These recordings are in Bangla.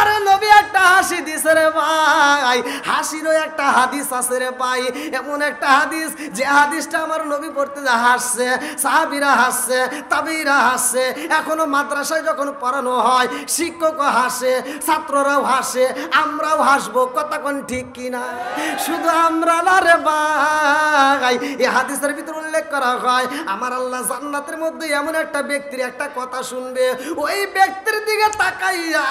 আরে নবী একটা হাসি দিছে রে ভাই, হাসিরও একটা হাদিস আছে রে ভাই, এমন একটা হাদিস যে হাদিসটা আমার নবী পড়তে যা হাসছে, সাহাবীরা হাসছে, তাবিরা হাসছে, এখনো মাদ্রাসায় যখন পড়ানো হয় শিক্ষকও হাসে, ছাত্ররাও হাসে, আমরাও হাসবো, কথা কোন ঠিক কিনা? শুধু আমরা না রে ভাই, এই হাদিসের ভিতরে উল্লেখ করা হয় আমার আল্লাহ জান্নাতের মধ্যে এমন একটা ব্যক্তির একটা কথা শুনবে, ওই ব্যক্তির দিকে তাকাইয়া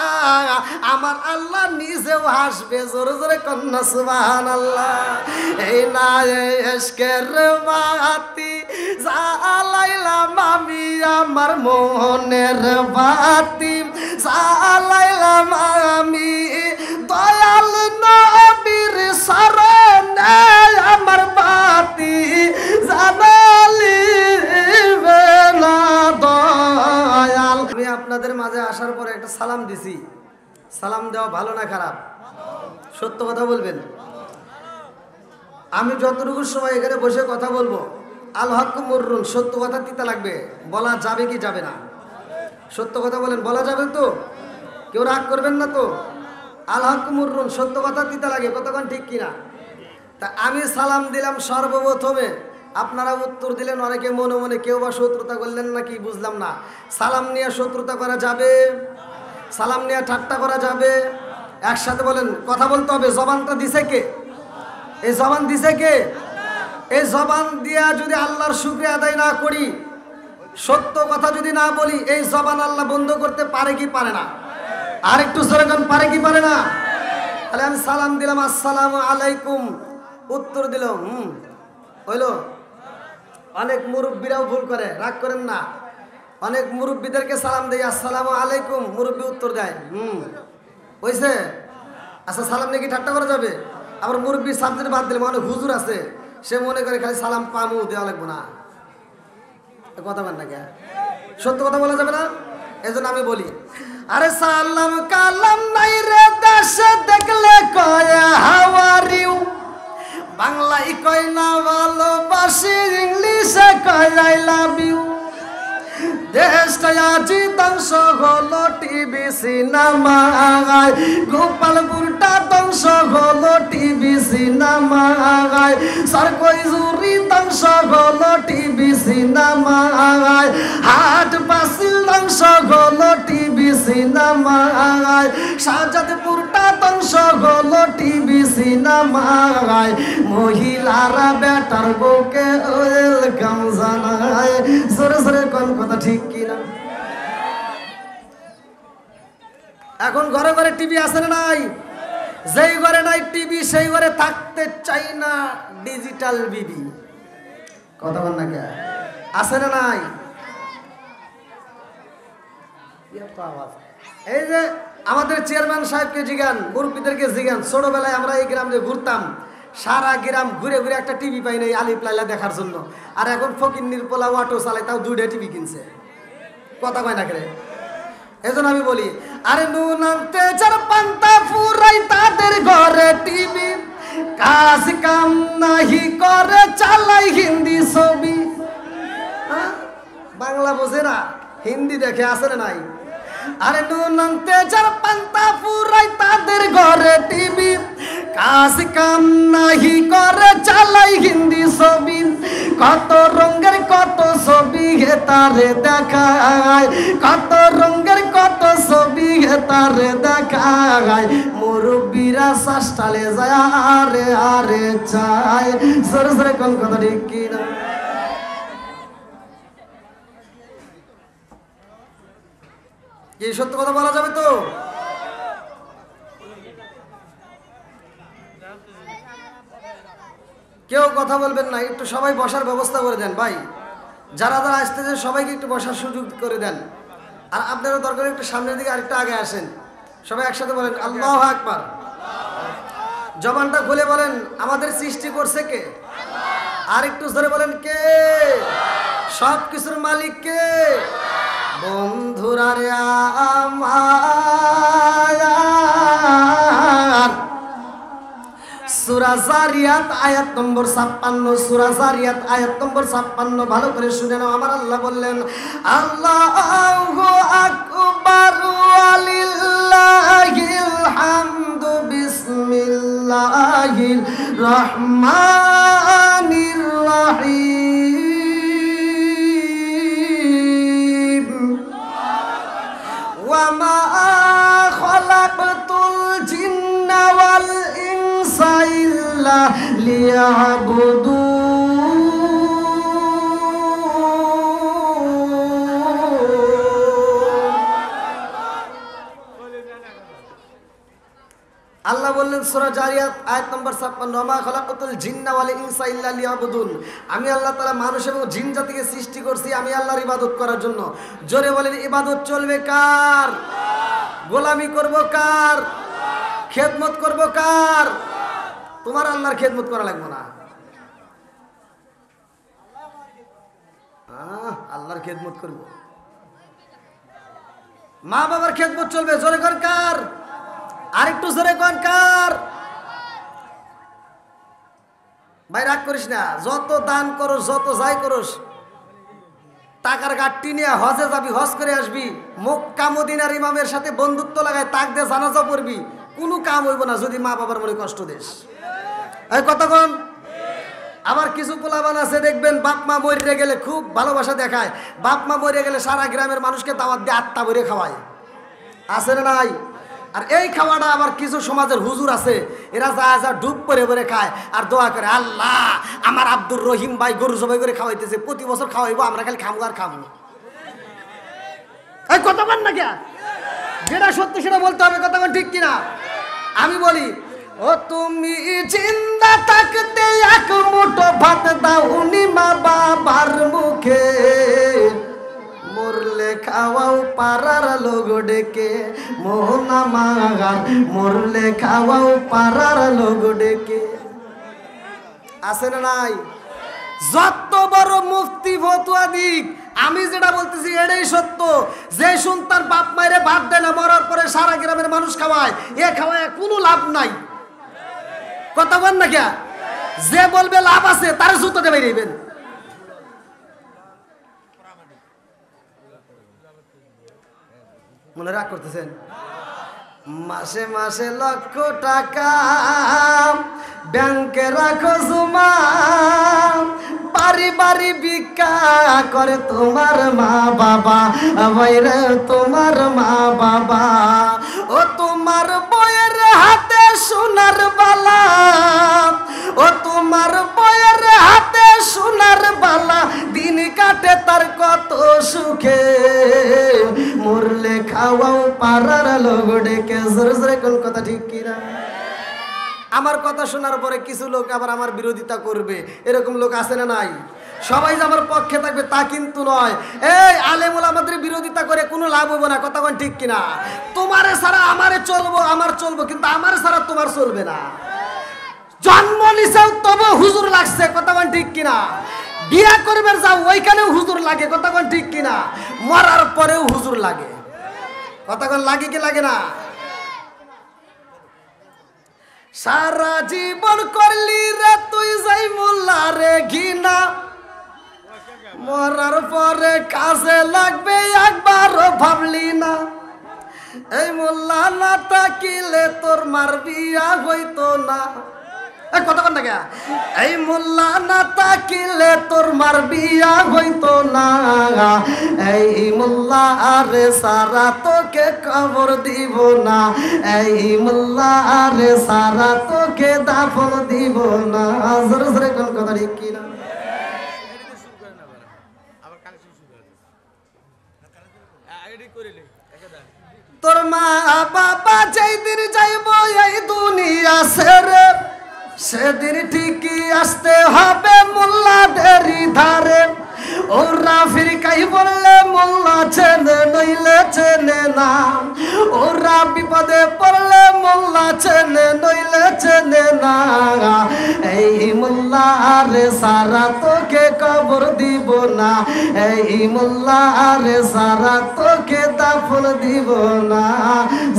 আমার আল্লাহ নিজেও হাসবে। জোরে জোরে কন্যা সুবহানাল্লাহ। এই না এশকের বাতি জ্বালাইলাম আমি আমার মনের বাতি, জ্বালাইলাম আমি দয়াল নবীর শরণে আমার বাতি জ্বালাইবে না দয়াল। আমি আপনাদের মাঝে আসার পরে একটা সালাম দিছি, সালাম দেওয়া ভালো না খারাপ? সত্য কথা বলবেন। আমি যতটুকু সময় এখানে বসে কথা বলবো, আল হক মুররুন, সত্য কথা তিতা লাগবে, বলা যাবে কি যাবে না? সত্য কথা বলেন, বলা যাবে তো? কেউ রাগ করবেন না তো? আল হক মুররুন, সত্য কথা তিতা লাগে, কতক্ষণ ঠিক কিনা? তা আমি সালাম দিলাম সর্বপ্রথমে, আপনারা উত্তর দিলেন অনেকে মনে মনে, কেউ বা শত্রুতা করলেন নাকি বুঝলাম না। সালাম নিয়ে শত্রুতা করা যাবে? সালাম নিয়ে ঠাট্টা করা যাবে? একসাথে বলেন, কথা বলতে হবে। জবানটা দিছে কে? এই জবান দিছে কে? এই জবান দিয়া যদি আল্লাহর শুকরিয়া আদায় না করি, সত্য কথা যদি না বলি, এই জবান আল্লাহ বন্ধ করতে পারে কি পারে না? আর একটু সেরকম পারে কি পারে না? তাহলে আমি সালাম দিলাম আসসালামু আলাইকুম, উত্তর দিল হইল। অনেক মুরব্বীরাও ভুল করে, রাগ করেন না। অনেক মুরব্বীদেরকে সালাম দেয় আসসালামু আলাইকুম, মুরব্বী উত্তর দেয় হইছে। আচ্ছা, সালাম নাকি ঠাট্টা করা যাবে? আবার মুরব্বীর সাবজেক্ট বাদ দিলে, অনেক হুজুর আছে সে মনে করে খালি সালাম পামু দেওয়া লাগবো না, কথা বল না কে? সত্য কথা বলা যাবে না? এজন্য আমি বলি, আরে সালাম কালাম নাই রে দেশে দেখলে কয় হাউ আর ইউ, বাংলায় কয় না ভালোবাসি, ইংলিশে কয় আই লাভ ইউ। দেশটা আজি ধ্বংস হলো টিভি সিনেমায়, গোপালপুরটা ধ্বংস হলো টিভি সিনেমায়, সরকই জুরি ধ্বংস হলো টিভি সিনেমায়, হাট বাসিল ধ্বংস হলো টিভি সিনেমায়, শাহজাদপুরটা ধ্বংস হলো টিভি সিনেমায়, মহিলারা বেটার বউকে ওয়েলকাম জানায়। জোরে জোরে কোন কথা ঠিক কিনা? এখন ঘরে ঘরে টিভি আছে না নাই? যেই ঘরে নাই টিভি সেই ঘরে থাকতে চাই না ডিজিটাল বিবি, কথা বল না কে? আছে না নাই? এই যে আমাদের চেয়ারম্যান সাহেবকে জিগান, মুরব্বীদেরকে জিগান, ছোটবেলায় আমরা এই গ্রামে ঘুরতাম, সারা গ্রাম ঘুরে ঘুরে একটা টিভি পাই নাই আলিফ লাইলা দেখার জন্য। আর এখন ফকিন্নির পোলা অটো চালায়, তাও 2টা টিভি কিনছে, কথা কয় না করে। এজন্য আমি বলি, আরে নুন আনতে যার পান্তা ফুরাই তাদের ঘরে টিভি, কাজ কাম নাহি করে চালাই হিন্দি ছবি। বাংলা বোঝে না, হিন্দি দেখে, আছে না নাই? আরে নুন আনতে যার পান্তা ফুরাই তাদের ঘরে টিভি, কাজ কাম নাহি করে চালাই হিন্দি ছবি, কত রঙের কত ছবি হে তারে দেখায়, কত রঙের কত ছবি হে তারে দেখায়, মুরব্বীরা শাসটালে যায় আরে আরে চায়। সরে সরে কোন কথা ঠিক কিনা? এই সত্য কথা বলা যাবে তো? কেউ কথা বলবেন না, একটু সবাই বসার ব্যবস্থা করে দেন ভাই। যারা যারা আসতেছে সবাইকে একটু বসার সুযোগ করে দেন। আর আপনারও দরকার একটু সামনের দিকে আরেকটু আগে আসেন। সবাই একসাথে বলেন আল্লাহু আকবার। জবানটা খুলে বলেন আমাদের সৃষ্টি করছে কে? আর একটু জোরে বলেন কে? সব কিছুর মালিক কে? বন্ধুরা রে আমার, সূরা যারিয়াত আয়াত নম্বর 56, সূরা যারিয়াত আয়াত নম্বর 56 ভালো করে শুনে নাও। আমার আল্লাহ বললেন আল্লাহু আকবার ওয়ালিল্লাহিল রহমানির রহিম ওয়া মা খালাকতুল জিন্না ওয়াল ইনসা ইল্লা লিয়াবুদুন। আল্লাহ বললেন সূরা জারিয়াত আয়াত নম্বর 56, মা খালাকাতুল জিন্না ওয়াল ইনসা ইল্লা লিয়াবুদুন। আমি আল্লাহ তাআলা মানুষ এবং জিন জাতিকে সৃষ্টি করছি আমি আল্লাহর ইবাদত করার জন্য। জোরে বলেন ইবাদত চলবে কার? গোলামি করব কার? খেদমত করব কার? তোমার আল্লাহর খেদমত করা লাগবে না। আল্লাহর খেদমত করব, মা বাবার খেদমত চলবে। জোরে কর কার? আরেকটু জোরে কোন কার? ভাই রাগ করিস না, যত দান করস যত যাই করস, টাকার গাঠটি নিয়ে হজে যাবি, হজ করে আসবি, মক্কা মদিনার ইমামের সাথে বন্ধুত্ব লাগায় তাক দিয়ে জানাজা পড়বি, কোনো কাম হইব না যদি মা বাবার মনে কষ্ট দিস। এই কতক্ষণ? আবার কিছু পোলাবান আছে দেখবেন বাপ মা মরে গেলে খুব ভালোবাসা দেখায়, বাপ মা মরে গেলে সারা গ্রামের মানুষকে দাওয়াত দিয়ে আত্মা ভরে খাওয়ায়, আছে না নাই? আর এই খাওয়াটা আবার কিছু সমাজের হুজুর আছে, এরা যা যা ডুব পরে পরে খায় আর দোয়া করে, আল্লাহ আমার আব্দুর রহিম ভাই গরু জবাই করে খাওয়াইতেছে, প্রতি বছর খাওয়াইবো, আমরা খালি খামু আর খামু। এই কতক্ষণ না কে? যেটা সত্যি সেটা বলতে হবে, কতক্ষণ ঠিক কিনা? আমি বলি, ও তুমি জিন্দা থাকতে এক মুঠো ভাত দাওনি মা বাবার মুখে, মরলে খাওয়াও পাড়ার লোক ডেকে, মোহনা মাগার মরলে খাওয়াও পাড়ার লোক ডেকে, আছে না নাই? যত বড় মুফতি ফতুয়া দিক, আমি যেটা বলতেছি এটাই সত্য। যে সন্তান বাপ মায়েরে ভাত দেয় না, মরার পরে সারা গ্রামের মানুষ খাওয়ায়, এ খাওয়ায় কোনো লাভ নাই। কথা বল না কে? যে বলবে লাভ আছে তার জুতোতে বেরিয়েবেন। মনে রাগ করতেছেন? মাসে মাসে লক্ষ টাকা ব্যাংকে রাখো জমা, বাড়ি বাড়ি ভিক্ষা করে তোমার মা বাবা, ভাইরে তোমার মা বাবা। ও তোমার বইয়ের হাতে সোনার বালা, ও তোমার বইয়ের হাতে সোনার বালা, দিন কাটে তার কত সুখে, মরলে খাওয়াও পাড়ার লোক ডেকে। জোরে জোরে কোন কথা ঠিক কিনা? আমার কথা শোনার পরে কিছু লোক আবার আমার বিরোধিতা করবে, এরকম লোক আছে না নাই? সবাই যে আমার পক্ষে থাকবে তা কিন্তু নয়। এই আলেম ওলামাদের বিরোধিতা করে কোনো লাভ হবে না, কথা কোন ঠিক কিনা? তোমারে ছাড়া আমারে চলবো, আমার চলবো, কিন্তু আমার ছাড়া তোমার চলবে না। জন্ম নিছেও তবে হুজুর লাগছে, কথা কোন ঠিক কিনা? বিয়া করবে যাও ওইখানেও হুজুর লাগে, কথা কোন ঠিক কিনা? মরার পরেও হুজুর লাগে, কথা কোন লাগে কি লাগে না? সারা জীবন করলি রে তুই যাই মোল্লা রে ঘিনা, মরার পরে কাজে লাগবে একবারও ভাবলি না। এই মোল্লা না থাকিলে তোর মার বিয়া হইতো না, কথা কন না কে? এই মোল্লা না থাকিলে তোর মার বিয়া হইতো না, এই মোল্লা আরে সারা তোকে খবর দিব না, এই মোল্লা আরে সারা তোকে দাফন দিব না। জোরে জোরে কোন কথা ঠিক কিনা? তোর মা বাবা যেই দিন যাইব এই দুনিয়া ছেড়ে, সেদিন ঠিকই আসতে হবে মোল্লাদেরই ধারে। ওরা ফিরকাই বললে মোল্লা চেনে নইলে চেনে না, ওরা বিপদে পড়লে মোল্লা চেনে নইলে চেনে না। এই মোল্লা আরে সারা তোকে কবর দিব না, এই মোল্লা আরে সারা তোকে দাফন দিব না।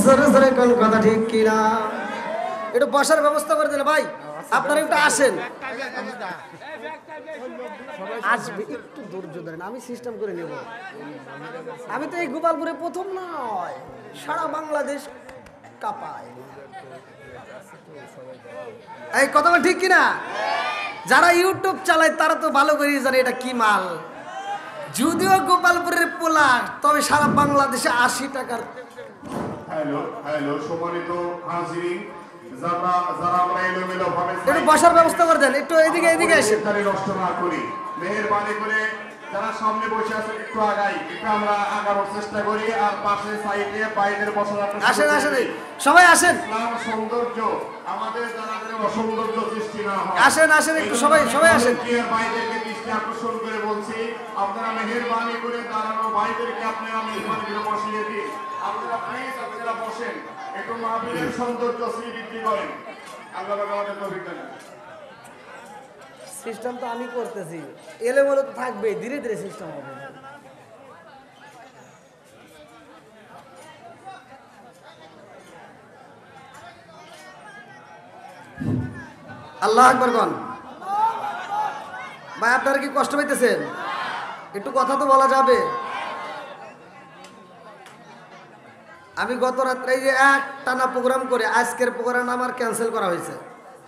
জোরে জোরে কোন কথা ঠিক কিনা? একটু বসার ব্যবস্থা করে দিলে ভাই, আপনারা একটু আসেন, আসবে একটু ধৈর্য ধরেন, আমি সিস্টেম করে নেব। আমি তো এই গোপালপুরে প্রথম নয়, সারা বাংলাদেশ কাপায়। এই কথাটা ঠিক কিনা? যারা ইউটিউব চালায় তারা তো ভালো করে জানে এটা কি মাল। যদিও গোপালপুরের পোলা, তবে সারা বাংলাদেশে 80 টাকার। হ্যালো হ্যালো সম্মানিত হাজিরিন, যারা আমরা এলোমেলো ভাবে একটু বসার ব্যবস্থা করে দেন, একটু এদিকে এসে নষ্ট না করি, মেহেরবানি করে যারা সামনে বসে আছেন একটু আগাই, একটু আমরা আগানোর চেষ্টা করি। আর পাশে সাইডে বাইরের বসার আসেন সবাই আসেন। সৌন্দর্য আমাদের যারা অসৌন্দর্য সৃষ্টি না হয়, আসেন একটু সবাই আসেন। বাইরেকে দৃষ্টি আকর্ষণ করে বলছি, আপনারা মেহেরবানি করে দাঁড়ানো ভাইদেরকে আপনারা মেহেরবানি করে বসিয়ে দিন। আপনারা প্লিজ আপনারা বসেন, একটু মাহফিলের সৌন্দর্য বৃদ্ধি করেন। আল্লাহ আমাদের তৌফিক দেন। সিস্টেম তো আমি করতেছি, এলোমেলো তো থাকবে, ধীরে ধীরে সিস্টেম হবে। আল্লাহ আকবার কোন ভাই, আপনারা কি কষ্ট পাইতেছেন? একটু কথা তো বলা যাবে। আমি গত রাত্রে যে এক টানা প্রোগ্রাম করে আজকের প্রোগ্রামটা আমার ক্যান্সেল করা হয়েছে।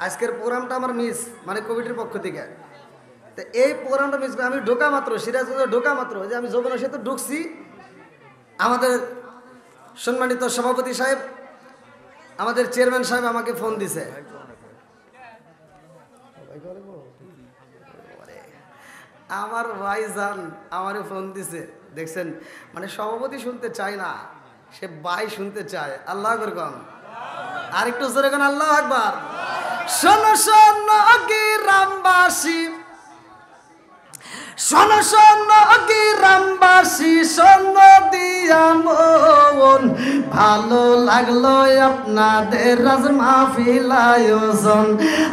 আজকের প্রোগ্রামটা আমার মিস, মানে কমিটির পক্ষ থেকে। তো এই প্রোগ্রামটা মিস করে আমি ঢোকা মাত্র, সিরাজগঞ্জে ঢোকা মাত্র যে আমি যমুনা সেতু ঢুকছি, আমাদের সম্মানিত সভাপতি সাহেব, আমাদের চেয়ারম্যান সাহেব আমাকে ফোন দিছে। আমার ভাইজান আমারে ফোন দিছে, দেখছেন মানে সভাপতি শুনতে চায় না, সে ভাই শুনতে চায়। আল্লাহ আকবার কোন, আর একটু জোরে কোন আল্লাহ আকবার। শোনো শোনো গ্রামবাসী, শোনো শোনো গ্রামবাসী, শোনো দিয়া মন, ভালো লাগলো আপনাদের রাজ মাহফিল আয়োজন।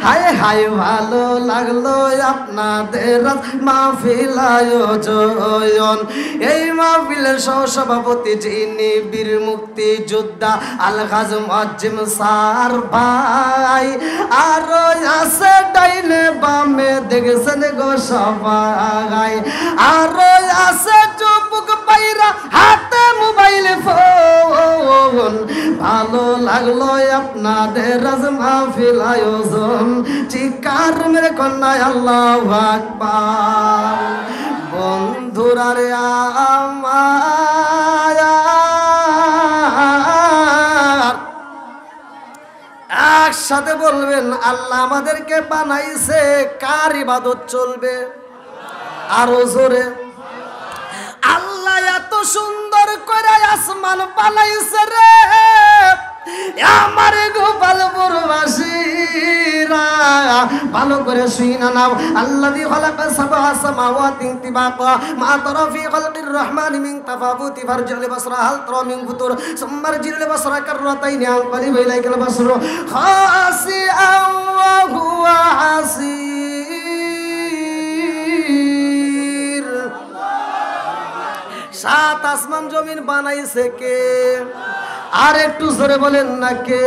হায় হায় ভালো লাগলো আপনাদের রাজ মাহফিল আয়োজন। এই মাহফিলের সহসভাপতি যিনি বীর মুক্তি যোদ্ধা আলহাজ মুআজ্জিম স্যার ভাই, আর আছে ডাইনে বামে দেখছেন গো সবাই, আর আছে যুবক বাইরা হাতে মোবাইল ফোন, ভালো লাগলো আপনাদের রাজ মাহফিল আয়োজন। চিৎকার মেরে কন্যায় আল্লাহু আকবার। বন্ধুরা রে আমার একসাথে বলবেন, আল্লাহ আমাদেরকে বানাইছে, কার ইবাদত চলবে? আরো জোরে। আল্লাহ এত সুন্দর করে আসমান বানাইছে রে আমার গোপালপুরবাসীরা, ভালো করে শুইনা নাও। আল্লাযী খালাকা সাবআ সামাওয়াতি তিবাকা মা তারা ফি খালকির রহমানি মিন তাফাবুতি ফারজিল বাসরা হাল তারা মিন ফুতুর সুম্মা রজিল বাসরা কাররাতাইনি আনকালিব ইলাইকাল বাসরু খাসিআন ওয়া হুয়া হাসির। সাত আসমান জমিন বানাইছে কে? আর একটু জোরে বলেন না কে?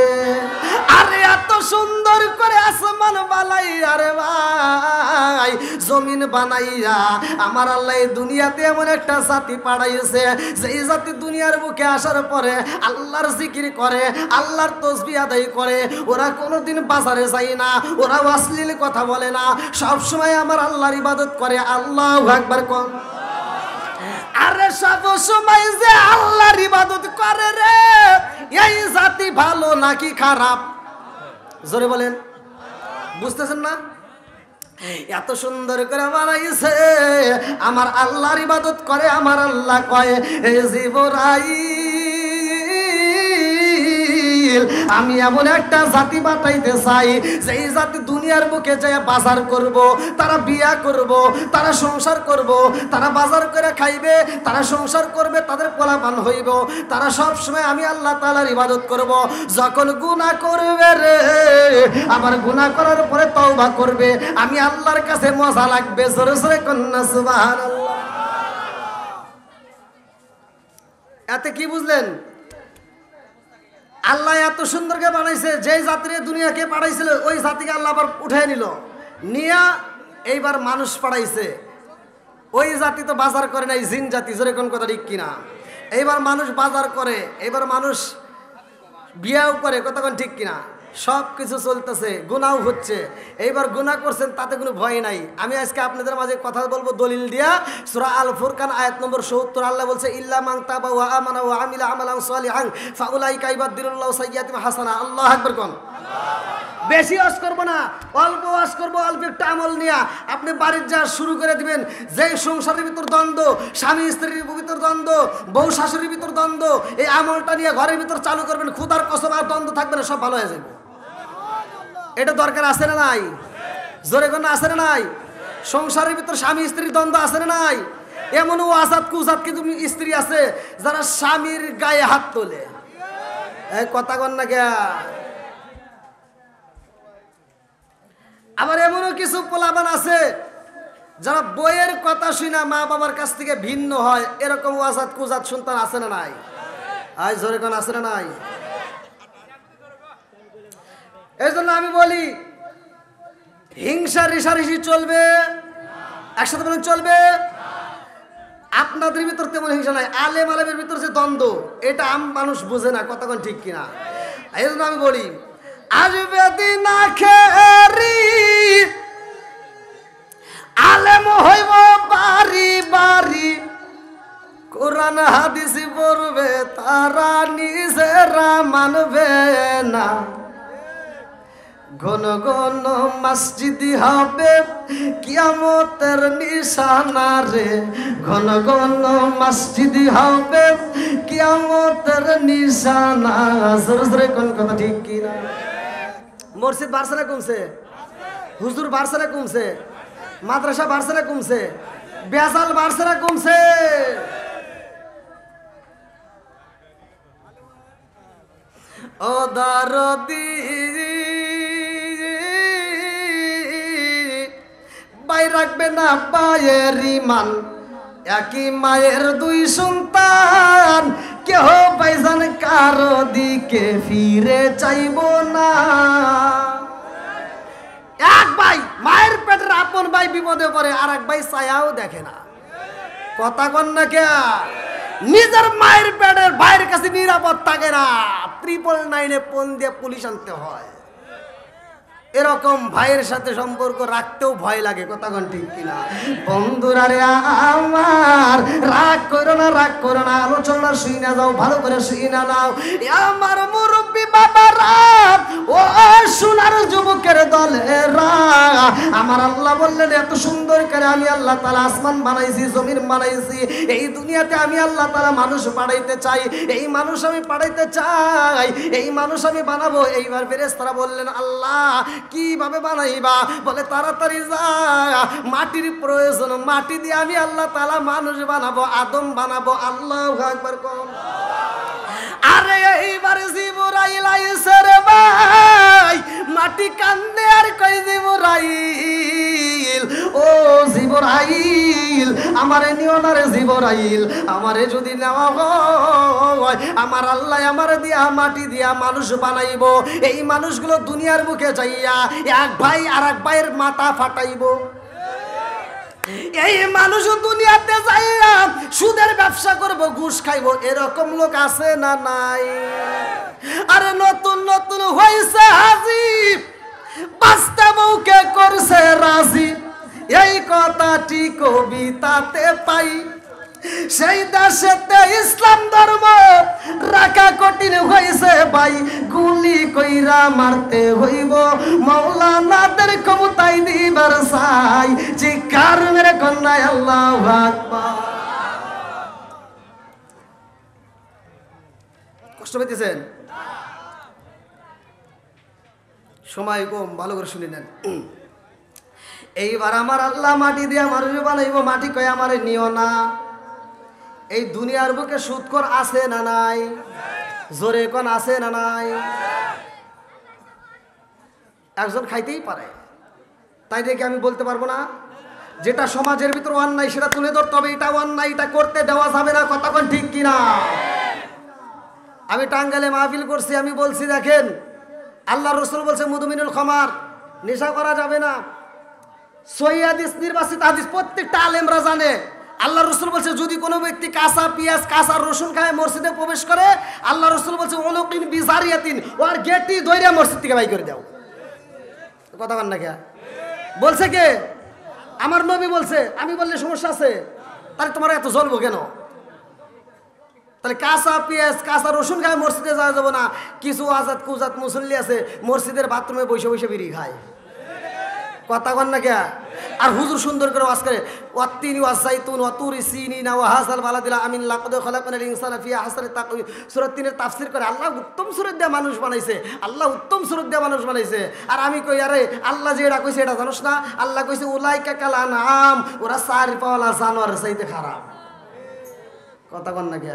আরে এত সুন্দর করে আসমান বানাই, আরে ভাই জমিন বানাইয়া আমার আল্লাহ এই দুনিয়াতে এমন একটা জাতি পাঠাইছে, যেই জাতি দুনিয়ার বুকে আসার পরে আল্লাহর জিকির করে, আল্লাহর তাসবিহ আদায় করে। ওরা কোনোদিন বাজারে যায় না, ওরা অশ্লীল কথা বলে না, সব সময় আমার আল্লাহর ইবাদত করে। আল্লাহু আকবার কোন। আরে সব সময় যে আল্লাহর ইবাদত করে রে, এই জাতি ভালো নাকি খারাপ? জোরে বলেন, বুঝতেছেন না? এত সুন্দর করে বানাইছে, আমার আল্লাহর ইবাদত করে। আমার আল্লাহ কয় জিবরাইল, আমি এমন একটা জাতি বানাইতে চাই, যেই জাতি দুনিয়ার বুকে যায় বাজার করব, তারা বিয়া করব, তারা সংসার করব, তারা বাজার করে খাইবে, তারা সংসার করবে, তাদের পোলাপান হইব, তারা সব সময় আমি আল্লাহ তাআলার ইবাদত করব। যখন গুনাহ করবে রে, আবার গুনাহ করার পরে তওবা করবে, আমি আল্লাহর কাছে মজা লাগবে। জোরে জোরে কন্না সুবহানাল্লাহ। এতে কি বুঝলেন? আল্লাহ এত সুন্দরকে বানাইছে, যেই জাতিরে দুনিয়াকে পাঠাইছিল ওই জাতিকে আল্লাহ আবার উঠাই নিল, নিয়া এইবার মানুষ পাঠাইছে। ওই জাতি তো বাজার করে নাই, জিন জাতি। জোরে কোন কথা ঠিক কিনা? এইবার মানুষ বাজার করে, এইবার মানুষ বিয়াও করে, কতক্ষণ ঠিক কিনা, সব কিছু চলতেছে, গুনাও হচ্ছে। এইবার গুনাহ করছেন তাতে কোনো ভয় নাই। আমি আজকে আপনাদের মাঝে কথা বলবো দলিল দিয়া। সূরা আল ফুরকান আয়াত নম্বর ৭০ আল্লাহ বলছে ইল্লা মান তাবা ওয়া আমানা ওয়া আমিলা আমালান সালিহান ফাউলাইকা ইবাদদিলুল্লাহু সাইয়্যাতিহিম হাসানা। আল্লাহু আকবার কোন। বেশি ওয়াজ করব না, অল্প ওয়াজ করব, অল্প একটা আমল নিয়ে আপনি বাড়ির যা শুরু করে দিবেন। যে সংসারের ভিতর দ্বন্দ্ব, স্বামী স্ত্রীর ভিতর দ্বন্দ্ব, বউ শাশুড়ির ভিতর দ্বন্দ্ব, এই আমলটা নিয়ে ঘরের ভিতর চালু করবেন, খুদার কসম আর দ্বন্দ্ব থাকবে না, সব ভালো হয়ে যাবে। এটা দরকার আছে না নাই? জোরে কোন আছে না নাই? সংসারের ভিতর স্বামী স্ত্রীর দ্বন্দ্ব আছে না নাই? এমনও আসাদ কুসাদ কিছু স্ত্রী আছে যারা স্বামীর গায়ে হাত তোলে। এই কথা কন না কে? আবার এমনও কিছু পোলাবান আছে যারা বইয়ের কথা শুনা মা বাবার কাছ থেকে ভিন্ন হয়। এরকম ওয়াজাত কুজাত সন্তান আছে না নাই? আজ জোরে কোন আছে না নাই? এই জন্য আমি বলি হিংসা রেশারেশি চলবে, একসাথে বলেন চলবে। আপনাদের ভিতর তেমন হিংসা নাই, আলেম আলেমের ভিতর যে দ্বন্দ্ব, এটা আম মানুষ বোঝে না, কতক্ষণ ঠিক কিনা। এই জন্য আমি বলি আসবে দিন আখেরি আলেম হইব বাড়ি বাড়ি, কোরআন হাদিস পড়বে তারা নিজেরা মানবে না। ঘন ঘন মসজিদি হবে কিয়ামতের নিশানা রে, ঘন ঘন মসজিদি হবে কিয়ামতের নিশানা। জোরে কোন কথা ঠিক কি না? মসজিদ বাড়ছে না কমছে? হুজুর বাড়ছে না কমছে? মাদ্রাসা বাড়ছে না কমছে? বেজাল বাড়ছে না কমছে? ও দরদি ভাই রাখবে না পায়ের ইমান, একই মায়ের দুই সন্তান, কেহ ভাইজান কারো দিকে ফিরে চাইব না। এক ভাই মায়ের পেটের আপন ভাই বিপদে পড়ে, আর এক ভাই ছায়াও দেখে না, কথা কন না কে? নিজের মায়ের পেটের ভাইয়ের কাছে নিরাপদ থাকে না, 999 ফোন দিয়ে পুলিশ আনতে হয়। এরকম ভাইয়ের সাথে সম্পর্ক রাখতেও ভয় লাগে, কথা কোন ঠিক কিনা? বন্ধুরা রে আমার, রাগ করো না, রাগ করো না, আলোচনা শুনে যাও, ভালো করে শুনে নাও। আমার মুরব্বী বাবারা, ও সোনার যুবকের দলেরা, আমার আল্লাহ বললেন এত সুন্দর করে আমি আল্লাহ তাআলা আসমান বানাইছি, জমিন বানাইছি, এই দুনিয়াতে আমি আল্লাহ তাআলা মানুষ পাঠাইতে চাই, এই মানুষ আমি পাঠাইতে চাই, এই মানুষ আমি বানাবো। এইবার ফেরেশতারা বললেন আল্লাহ কিভাবে বানাইবা? বলে তাড়াতাড়ি যা, মাটির প্রয়োজন, মাটি দিয়ে আমি আল্লাহ তাআলা মানুষ বানাবো, আদম বানাবো। আল্লাহু আকবার কোন। আরে এইবারে জিবরাইল আইছে রে ভাই, মাটি কান্দে আর কই জিবরাইল, ও জিবরাইল আমারে নিও না রে জিবরাইল, আমারে যদি নেওয়া হয় আমার আল্লাহ আমারে দিয়া মাটি দিয়া মানুষ বানাইবো। এই মানুষগুলো দুনিয়ার মুখে যাইয়া এক ভাই আর এক ভাইয়ের মাথা ফাটাইবো। এই মানুষ দুনিয়াতে যাইয়া সুদের ব্যবসা করব, ঘুষ খাইব, এরকম লোক আছে না নাই? আরে নতুন নতুন হইছে হাজি, বাস্তা বউকে করছে রাজি, এই কথাটি কবিতাতে পাই। সেই দেশেতে ইসলাম ধর্ম রাখা কঠিন হইছে ভাই, গুলি কইরা মারতে হইব, মাওলানাদের ক্ষমতায় দিবার চাই, চিৎকার মেরে কন্যা আল্লাহু আকবার। কষ্ট পেতেছেন? সময় কম, ভালো করে শুনে নেন। এইবার আমার আল্লাহ মাটি দিয়ে মানুষ বানাইব, মাটি কয় আমারে নিও না। এই দুনিয়ার বুকে সুদখোর আছে না নাই? জোরে কোন আছে না নাই? একজন খাইতেই পারে, তাই দেখে আমি বলতে পারবো না? যেটা সমাজের ভিতর অন্যায় সেটা তুলে ধরতে হবে, এটা অন্যায়, এটা করতে দেওয়া যাবে না, কথা কোন ঠিক কিনা? আমি টাঙ্গাইলে মাহফিল করছি, আমি বলছি দেখেন আল্লাহ রসুল বলছে মুদমিনুল খামার, নেশা করা যাবে না। সহিহ হাদিস, নির্বাচিত হাদিস, প্রত্যেকটা আলেমরা জানে। আল্লাহ রসুল বলছে যদি কোনো ব্যক্তি কাঁচা পেঁয়াজ কাঁচা রসুন খায় মসজিদে প্রবেশ করে, আল্লাহ রসুল বলছে ওলকিন বিজারিয়াতিন, ওর গেটটি দইরা মসজিদ থেকে বাই করে দাও। কথা বল না কে বলছে? কে? আমার নবী বলছে। আমি বললে সমস্যা আছে? তাহলে তোমার এত জ্বলবো কেন? তাহলে কাঁচা পেঁয়াজ কাঁচা রসুন খায় মসজিদে যাওয়া যাবো না। কিছু আজাদ কুজাত মুসল্লি আছে মসজিদের বাথরুমে বসে বসে বিড়ি খায়। কথা কন না কে? আর হুজুর সুন্দর করে ওয়াজ করে ওয়াত্তিনি ওয়াজাইতুন ওয়াতুরি সিনিনা ওয়া হাযাল বালাদিল আমিন লাকাদ খালাকনাল ইনসানা ফি আহসানি তাকওয়িম। সূরা ৩ এর তাফসীর করে আল্লাহ উত্তম সূরত দিয়ে মানুষ বানাইছে, আল্লাহ উত্তম সূরত দিয়ে মানুষ বানাইছে। আর আমি কই আরে আল্লাহ যে এটা কইছে এটা জানোস না? আল্লাহ কইছে উলাইকা কাল আনআম, ওরা সারি পাওয়ালা জানোয়ারের চাইতে খারাপ। কথা কন না কে?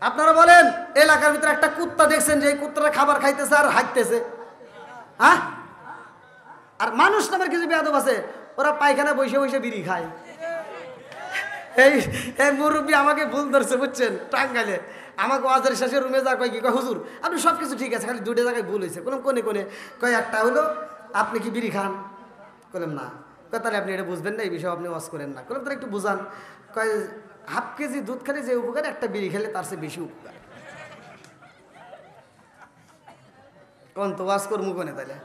আপনারা বলেন এলাকার ভিতরে একটা কুত্তা দেখছেন যে এই কুত্তাটা খাবার খাইতেছে আর হাঁটতেছে? হ্যাঁ? আর মানুষ নামের কিছু বেয়াদব আছে ওরা পায়খানা বসে বসে বিড়ি খায়। এই মুরব্বী আমাকে ভুল ধরছে বুঝছেন, টাঙ্গাইলে আমাকে ওয়াজের শেষে রুমে যা কয় কি কয় হুজুর আপনি সব কিছু ঠিক আছে খালি দুটো জায়গায় ভুল হয়েছে। কোনো কোনে কোনে কয় একটা হলো আপনি কি বিড়ি খান? বললাম না। কয় তাহলে আপনি এটা বুঝবেন না, এই বিষয়ে আপনি ওয়াজ করেন না। বললাম তাহলে একটু বুঝান। কয় হাফ কেজি দুধ খেলে যে উপকার একটা বিড়ি খেলে তার চেয়ে বেশি উপকার। কোন তো ওয়াজ করবো কোনে তাহলে?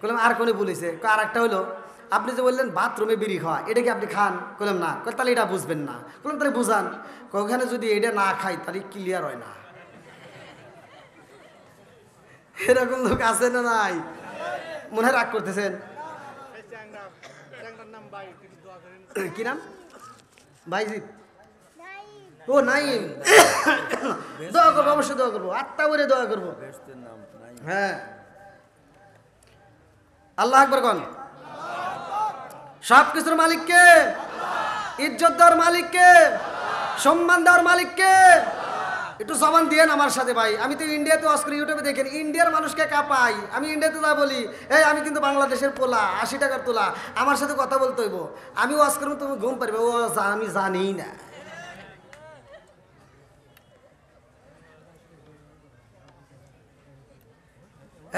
বললাম আর কোনে বলেছে? আর একটা হলো আপনি যে বললেন বাথরুমে বিড়ি খাওয়া, এটা কি আপনি খান? বললাম না। তাহলে এটা বুঝবেন না। বললাম তাহলে বুঝান। ওখানে যদি এটা না খাই তাহলে ক্লিয়ার হয় না। এরকম লোক আছে না নাই? মনে হয় রাগ করতেছেন? কি নাম? ভাইজিৎ। ও নাইম। দোয়া করবো, অবশ্যই দোয়া করবো, আত্মা করে দোয়া করবো। হ্যাঁ আল্লাহ আকবার কোন? সব কিছুর মালিককে, ইজ্জত দেওয়ার মালিককে, সম্মান দেওয়ার মালিককে। একটু জবান দিয়েন আমার সাথে ভাই। আমি তো ইন্ডিয়াতে ওয়াজ করি, ইউটিউবে দেখেন ইন্ডিয়ার মানুষকে কাঁপাই। আমি ইন্ডিয়াতে যা বলি এই আমি কিন্তু বাংলাদেশের পোলা, 80 টাকার তোলা, আমার সাথে কথা বলতে হইব। আমি ওয়াজ করবো তুমি ঘুম পারবে, ও আমি জানি না।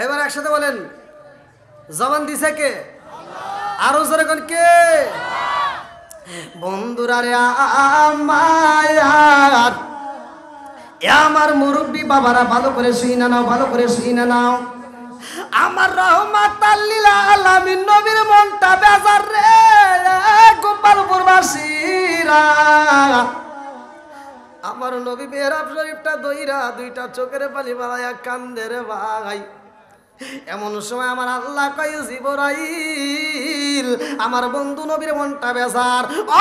এবার একসাথে বলেন জবান দিছে কে? আরো জোরে কোন কে? বন্ধুরা রে আমার মুরব্বী বাবারা ভালো করে শুইনা নাও, ভালো করে শুইনা নাও। আমার রহমাতাল লিল আলামিন নবীর মনটা বেজার রে গোপালপুরবাসীরা। আমার নবী মেহরাব শরীফটা দইরা দুইটা চোখের পানি বাড়াইয়া কান্দে রে ভাই। এমন সময় আমার আল্লাহ কয় জিবরাইল আমার বন্ধু নবীর মনটা বেজার। ও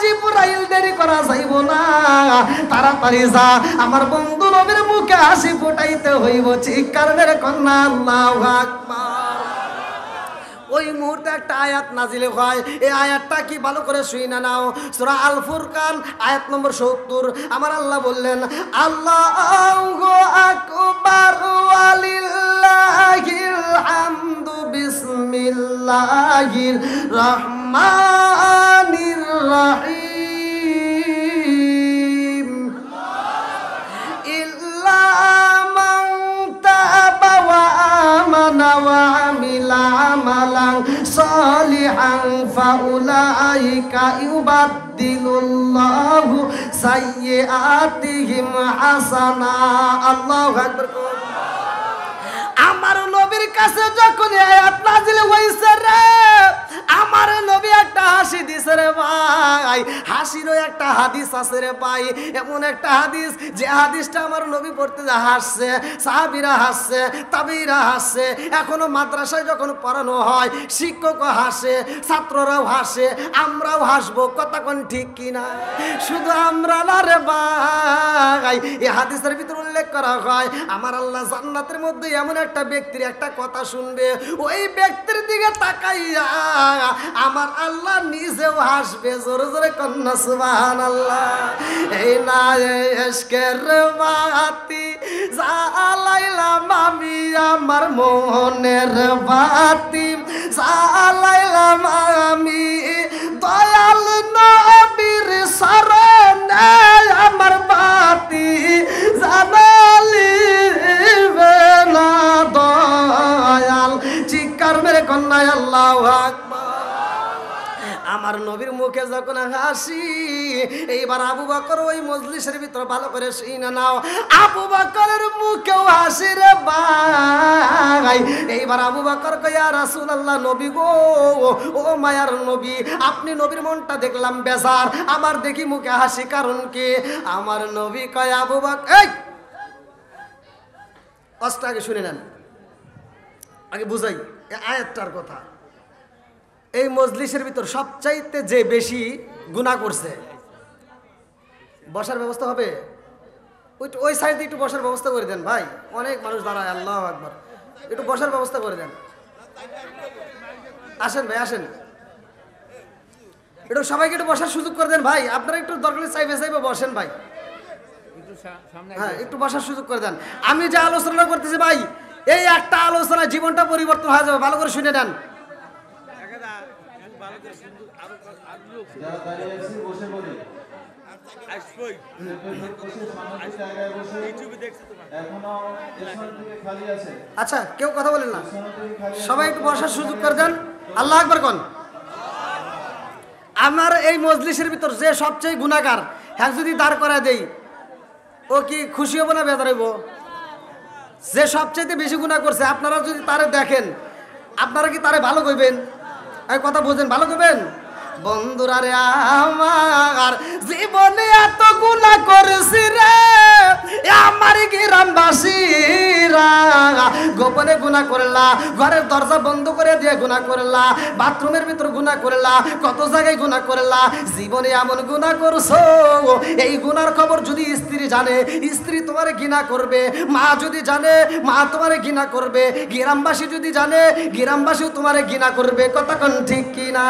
জিবরাইল দেরি করা যাইব না, তাড়াতাড়ি যা আমার বন্ধু নবীর মুখে হাসি ফোটাইতে হইব। চিৎকার মেরে কন্যা আল্লাহু আকবার। ওই মুহূর্তে একটা আয়াত নাজিল হয়। এই আয়াতটা কি ভালো করে শুনে নাও। সূরা আল ফুরকান আয়াত নম্বর 70। আমার আল্লাহ বললেন আল্লাহু আকবার ওয়ালিল্লাহিল হামদু বিসমিল্লাহির রহমানির রহিম। ইল্লা মান তাবা ওয়া আমানা ওয়া আমিলা আমালান সালিহান ফাউলাইকা ইউবাদদিলুল্লাহু সাইয়্যাতিহিম হাসানা। আল্লাহু আকবার। আমার নবীর কাছে যখন আয়াত নাজিল হইছে রে আমার নবী একটা হাসি দিছে রে ভাই। হাসিরও একটা হাদিস আছে রে ভাই, এমন একটা হাদিস যে হাদিসটা আমার নবী পড়তে যা হাসছে, সাহাবীরা হাসছে, তাবিরা হাসছে। এখনো মাদ্রাসায় যখন পড়ানো হয় শিক্ষকও হাসে, ছাত্ররাও হাসে, আমরাও হাসবো। কথা কোন ঠিক কিনা? শুধু আমরা না রে ভাই, এই হাদিসের ভিতরে উল্লেখ করা হয় আমার আল্লাহ জান্নাতের মধ্যে এমন একটা ব্যক্তির একটা কথা শুনবে, ওই ব্যক্তির দিকে তাকাইয়া আমার আল্লাহ নিজেও হাসবে। জোরে জোরে কন্যা সুবহানাল্লাহ। এই না এশকের বাতি জ্বালাইলাম আমি আমার মনের বাতি, জ্বালাইলাম আমি দয়াল নবীর শরণে আমার বাতি জ্বালালিবে না দয়াল। চিৎকার মেরে কন্যা আল্লাহু আকবার। আমার নবীর মুখে যখন হাসি, এইবার আবু বকর ওই মজলিসের ভিতর ভালো করে শুনে নাও, আবু বকরের মুখেও হাসি রে ভাই। এইবার আবু বকর কয় ইয়া রাসূলুল্লাহ, নবী গো, ও মায়ার নবী, আপনি নবীর মনটা দেখলাম বেজার, আমার দেখি মুখে হাসি, কারণ কি? আমার নবী কয় আবু বকর, এই অস্ত্র আগে শুনে নেন, আগে বুঝাই এই আয়াতটার কথা। এই মজলিসের ভিতর সবচাইতে যে বেশি গুনাহ করছে, বসার ব্যবস্থা হবে? ওই সাইডে একটু বসার ব্যবস্থা করে দেন ভাই, অনেক মানুষ দাঁড়ায়, আল্লাহু আকবার, একটু বসার ব্যবস্থা করে দেন। আসেন ভাই, আসেন, একটু সবাইকে একটু বসার সুযোগ করে দেন ভাই। আপনারা একটু দরকার চাইবে চাইবে বসেন ভাই, হ্যাঁ একটু বসার সুযোগ করে দেন। আমি যে আলোচনা করতেছি ভাই, এই একটা আলোচনা জীবনটা পরিবর্তন হয়ে যাবে, ভালো করে শুনে নেন। আচ্ছা কেউ কথা বলেন না, সবাই একটু বসার সুযোগ করে দেন। আল্লাহু আকবার কোন। আমার এই মজলিসের ভিতর যে সবচেয়ে গুনাহগার, হ্যাঁ যদি দাঁড় করা দেই, ও কি খুশি হবো না বেজার হইব? যে সবচেয়ে বেশি গুনাহ করছে, আপনারা যদি তারে দেখেন, আপনারা কি তারে ভালো কইবেন? এই কথা বুঝেন, ভালো কইবেন? বন্ধুরা রে আমার, জীবনে এত গুনাহ করেছি রে আমার গ্রামবাসীরা, গোপনে গুনাহ করলা, ঘরের দরজা বন্ধ করে দিয়ে গুনাহ করলা, বাথরুমের ভিতর গুনাহ করলা, কত জায়গায় গুনাহ করলা, জীবনে এমন গুনাহ করছো, এই গুনার খবর যদি স্ত্রী জানে, স্ত্রী তোমারে ঘৃণা করবে, মা যদি জানে, মা তোমারে ঘৃণা করবে, গ্রামবাসী যদি জানে, গ্রামবাসীও তোমারে ঘৃণা করবে। কথা কোন ঠিক কিনা?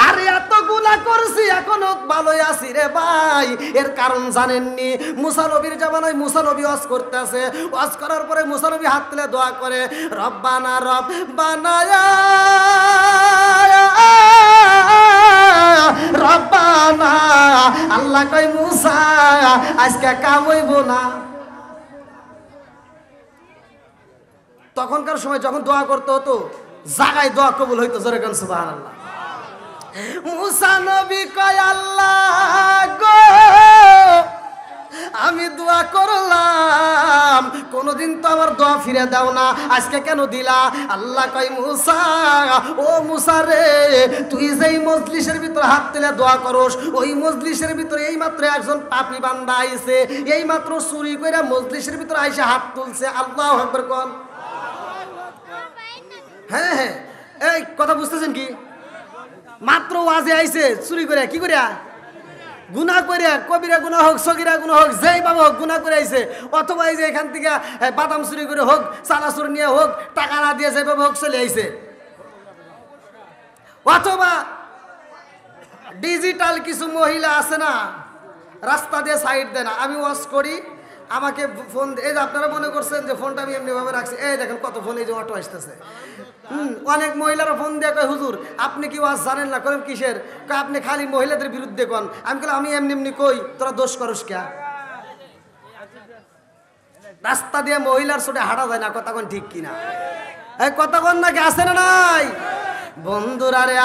আরে এত গুনাহ করছি, এখনো ভালোই আছি রে ভাই। এর কারণ জানেননি? মুসা নবীর জামানায় মুসা নবী ওয়াজ করতেছে, ওয়াজ করার পরে মুসা নবী হাত তুলে দোয়া করে, রব্বানা রব্বানা রব্বানা। আল্লাহ কয় মুসা আজকে কাম হইব না। তখনকার সময় যখন দোয়া করতে হতো, জাগায় দোয়া কবুল হইতো, জোরে গান সুবহানাল্লাহ। মুসা নবী কয় আল্লাহ গো, আমি দোয়া করলাম, কোনদিন তো আমার দোয়া ফিরে দাও না, আজকে কেন দিলা? আল্লাহ কয় মুসা, ও মুসা রে, তুই যেই মজলিসের ভিতরে হাত তুলে দোয়া করস, ওই মজলিসের ভিতরে এই মাত্র একজন পাপী বান্দা আইছে, এই মাত্র চুরি কইরা মজলিসের ভিতরে আইসা হাত তুলছে। আল্লাহু আকবার কোন। হ্যাঁ হ্যাঁ, এই কথা বুঝতেছেন কি? মাত্র ওয়াজে আইছে চুরি করে, কি করিয়া? গুনাহ করে, কবিরা গুনাহ হোক, সগীরা গুনাহ হোক, যেই বাবা হোক গুনাহ করে আইছে, অথবা এই যে এখান থেকে বাদাম চুরি করে হোক, চানাচুর নিয়ে হোক, টাকা না দিয়ে যে বাবা হোক চলে আইছে, অথবা ডিজিটাল কিছু মহিলা আছে না, রাস্তা দিয়ে সাইড দেয় না। আমি ওয়াজ করি, আমাকে ফোন, এই যে আপনারা মনে করছেন যে ফোনটা আমি এমনিভাবে রাখছি, এই দেখেন কত ফোন, এই যে অটো আসতেছে, অনেক মহিলারা ফোন দিয়ে কয় হুজুর আপনি কি ওয়াজ জানেন না? করেন কিসের? কয় আপনি খালি মহিলাদের বিরুদ্ধে কন। আমি বললাম আমি এমনি এমনি কই, তোরা দোষ করস কে? রাস্তা দিয়ে মহিলার ছোটে হাঁটা যায় না, কথা কোন ঠিক কিনা? এই কথা কোন নাকি আছে না নাই? বন্ধুরা রে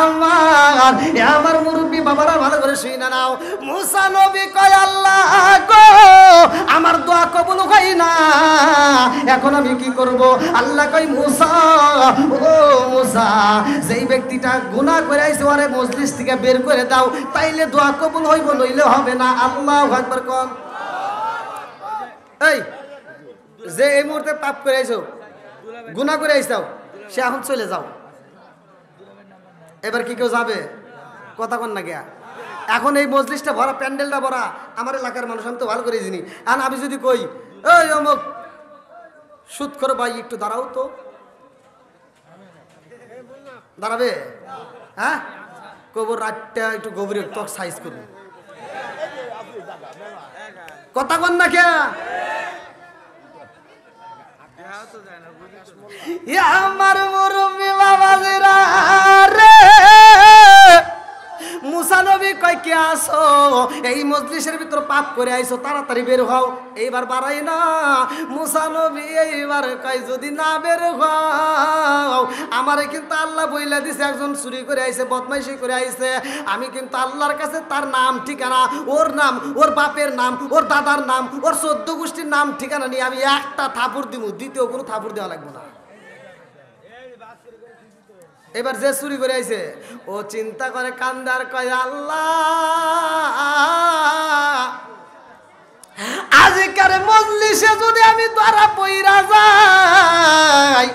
আমার, আমার মুরব্বী বাবারা ভালো করে শুনে নাও। মুসা নবী কয় আল্লাহ গো, আমার দোয়া কবুল হয় না, এখন আমি কি করব? আল্লাহ কয় মুসা, ও মুসা, যেই ব্যক্তিটা গুনাহ করে আইছে ওরে মজলিস থেকে বের করে দাও, তাইলে দোয়া কবুল হইব, নইলে হবে না। আল্লাহু আকবার কোন। এই যে এই মুহূর্তে পাপ করে আইছো, গুনাহ করে আইছো, সে এখন চলে যাও। এবার কি কেউ যাবে? কথা কন না গিয়া। এখন এই মজলিসটা ভরা, প্যান্ডেলটা ভরা, আমার এলাকার মানুষ, আমি তো ভালো করে চিনি। আর আমি যদি কই ওই অমুক সুদ করো ভাই, একটু দাঁড়াও তো, দাঁড়াবে? হ্যাঁ, কবর রাতটা একটু গভীর ত্বক সাইজ করবে, কথা কন না কে? আমার মুরব্বি বাবাজিরা রে, মুসা নবী কয় আটকে আসো, এই মজলিসের ভিতর পাপ করে আইছো, তাড়াতাড়ি বের হও। এইবার বাড়াই না, মুসা নবী এইবার কয় যদি না বের হও আমারে কিন্তু আল্লাহ বইলা দিছে একজন চুরি করে আইছে, বদমাইশি করে আইছে, আমি কিন্তু আল্লাহর কাছে তার নাম ঠিকানা, ওর নাম, ওর বাপের নাম, ওর দাদার নাম, ওর 14 গোষ্ঠীর নাম ঠিকানা নিয়ে আমি একটা থাপুড় দিব, দ্বিতীয় কোনো থাপুড় দেওয়া লাগবে না। এবার যে চুরি করে আইছে ও চিন্তা করে কান্দার কয় আল্লাহ আজকের মজলিসে যদি আমি ধরা পইরা যাই,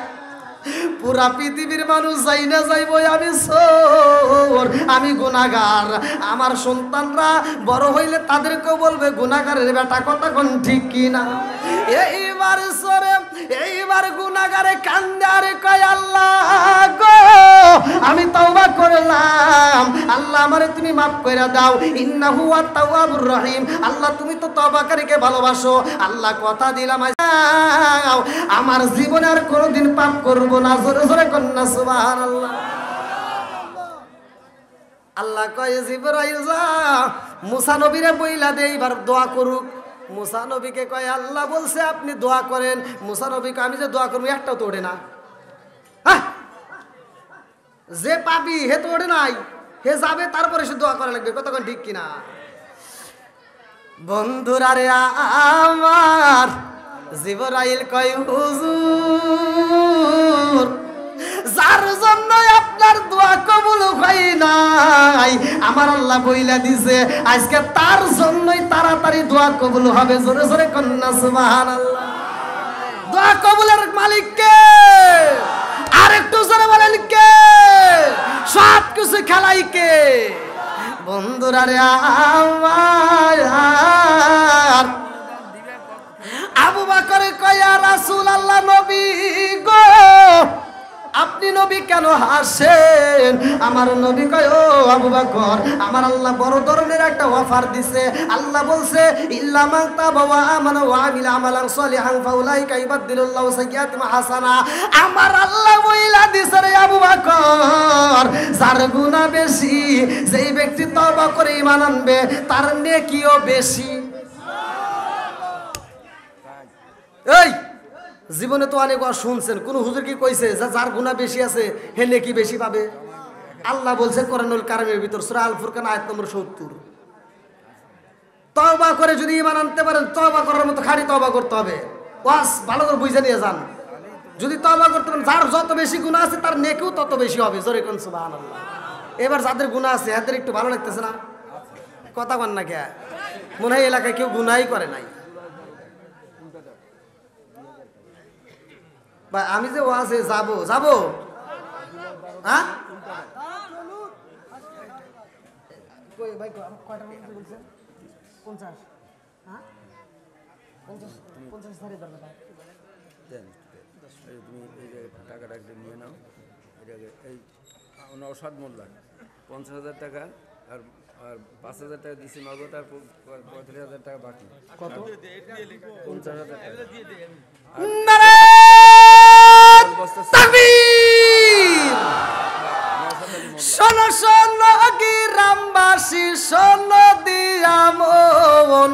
পুরা পৃথিবীর মানুষ যাই না যাইব আমি চোর, আমি গুনাহগার। আমার সন্তানরা বড় হইলে তাদেরকেও বলবে গুনাহগারের বেটা, কথা কোন ঠিক কিনা? এইবার সরে এইবার গুনাহগারে কান্দে আর কয় আল্লাহ গো আমি তওবা করলাম, আল্লাহ আমারে তুমি মাফ করে দাও, ইন্নাহু আত-তাওয়াবুর রহিম। আল্লাহ তুমি তো তওবাকারীকে ভালোবাসো, আল্লাহ কথা দিলাম আমার জীবনে আর কোনোদিন পাপ করব না। জোরে জোরে কন্যা সুবহানাল্লাহ। আল্লাহ কয় জিবরাইল যা মুসা নবীরে বইলা দে এবার দোয়া করুক। মুসা নবীকে কয় আল্লাহ বলছে আপনি দোয়া করেন। মুসা নবীকে আমি যে দোয়া করবো একটাও তো ওঠে না। যে পাবি হে তো ওঠে নাই, হে যাবে তারপরে সে দোয়া করা লাগবে, কতক্ষণ ঠিক কিনা? বন্ধুরা রে আমার জিবরাইল কয় হুজুর যার জন্য আপনার দোয়া কবুল হয় নাই আমার আল্লাহ বইলা দিছে আজকে তার জন্যই তাড়াতাড়ি দোয়া কবুল হবে। জোরে জোরে কন্যা সুবহানাল্লাহ। দোয়া কবুলের মালিক কে? আর একটু জোরে বলেন কে? সব কিছু খেলাই কে? বন্ধুরা রে আমার আবু বকর কয় ইয়া রাসূলুল্লাহ নবী গো আপনি নবী কেন হাসেন? আমার নবী কয় ও আবু বকর আমার আল্লাহ বড় ধরনের একটা অফার দিছে। আল্লাহ বলছে ইল্লা মান তাবা ওয়া আমানা ওয়া আমিলা আমালান সলিহান ফাউলাইকা ইবাদদিলুল্লাহু সাইয়্যাতিহিম হাসানা। আমার আল্লাহ বইলা দিছে রে আবু বকর যার গুনাহ বেশি, যেই ব্যক্তি তওবা করে ঈমান আনবে তার নেকিও বেশি। এই জীবনে তো অনেক শুনছেন, কোন হুজুর কি কইছে যে যার গুনাহ বেশি আছে হে নেকি বেশি পাবে? আল্লাহ বলছে কোরআনুল কারীমের ভিতর সূরা আল ফুরকান আয়াত নম্বর 70, তওবা করে যদি ঈমান আনতে পারেন তওবা করার মতো খাঁটি তওবা করতে হবে। ওয়াস ভালো করে বুঝে নিয়ে যান। যদি তওবা করতে পারেন যার যত বেশি গুনাহ আছে তার নেকিও তত বেশি হবে। জোরে কোন সুবহানাল্লাহ। এবার যাদের গুনাহ আছে এদের একটু ভালো লাগতেছে না? কথা কন না কে? মনে হয় এলাকায় কেউ গুনাহই করে নাই। ভাই আমি যে ওয়াজে যাব হ্যাঁ ভাই কয়টা বলছেন? 50 হ্যাঁ 50 ধরে দরকার দেন। তুমি এই যে টাকাটা একটু নিয়ে নাও, এটাকে এই নওশাদ মোল্লা 50,000 টাকা আর 5,000 টাকা দিছি নগদ, আর 35,000 টাকা বাকি। কত? 50,000 টাকা দিয়ে দেন। শোনো শোনো গ্রামবাসী শোনো দিয়া মন,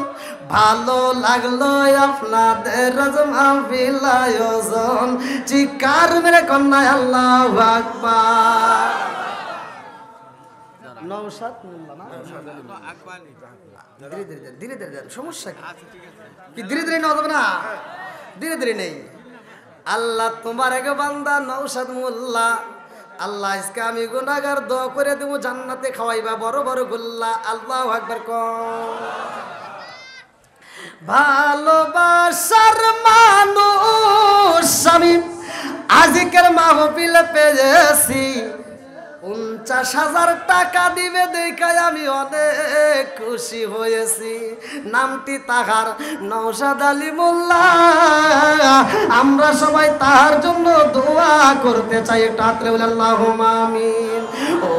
ভালো লাগলো আপনাদের মাহফিল আয়োজন, চিৎকার মেরে কন্যা আল্লাহু আকবার। নওশাদ মোল্লা না? ধীরে ধীরে সমস্যা কি? ধীরে ধীরে নেওয়া যাবে না? ধীরে ধীরে নেই। আল্লাহ তোমার এক বান্দা নওশাদ মোল্লা, আল্লাহ আজকে আমি গুনাহগার দোয়া করে দেবো জান্নাতে খাওয়াইবা বড় বড় গোল্লা। আল্লাহু আকবার কম। ভালোবাসার মানুষ আমি আজকের মাহফিল পেয়েছি, 50,000 টাকা দিবে দেখায় আমি অনেক খুশি হয়েছি। নামটি তাহার নওশাদ আলী মোল্লা, আমরা সবাই তাহার জন্য দোয়া করতে চাই। একটু হাতরে বলে আল্লাহুম্মা আমিন। ও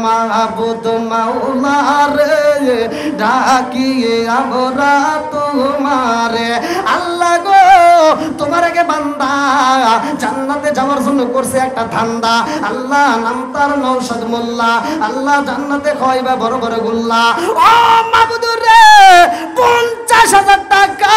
মাহবুদ মাওলা রে ডাকি আমরা তোমারে, আল্লাহ গো তোমার আগে বান্দা জান্নাতে যাওয়ার জন্য করছে একটা ধান্দা, আল্লাহ নাম তার নওশাদ মোল্লা, আল্লাহ জান্নাতে খাওয়াইবা বড় বড় গোল্লা। ও মাবুদুর রে, 50,000 টাকা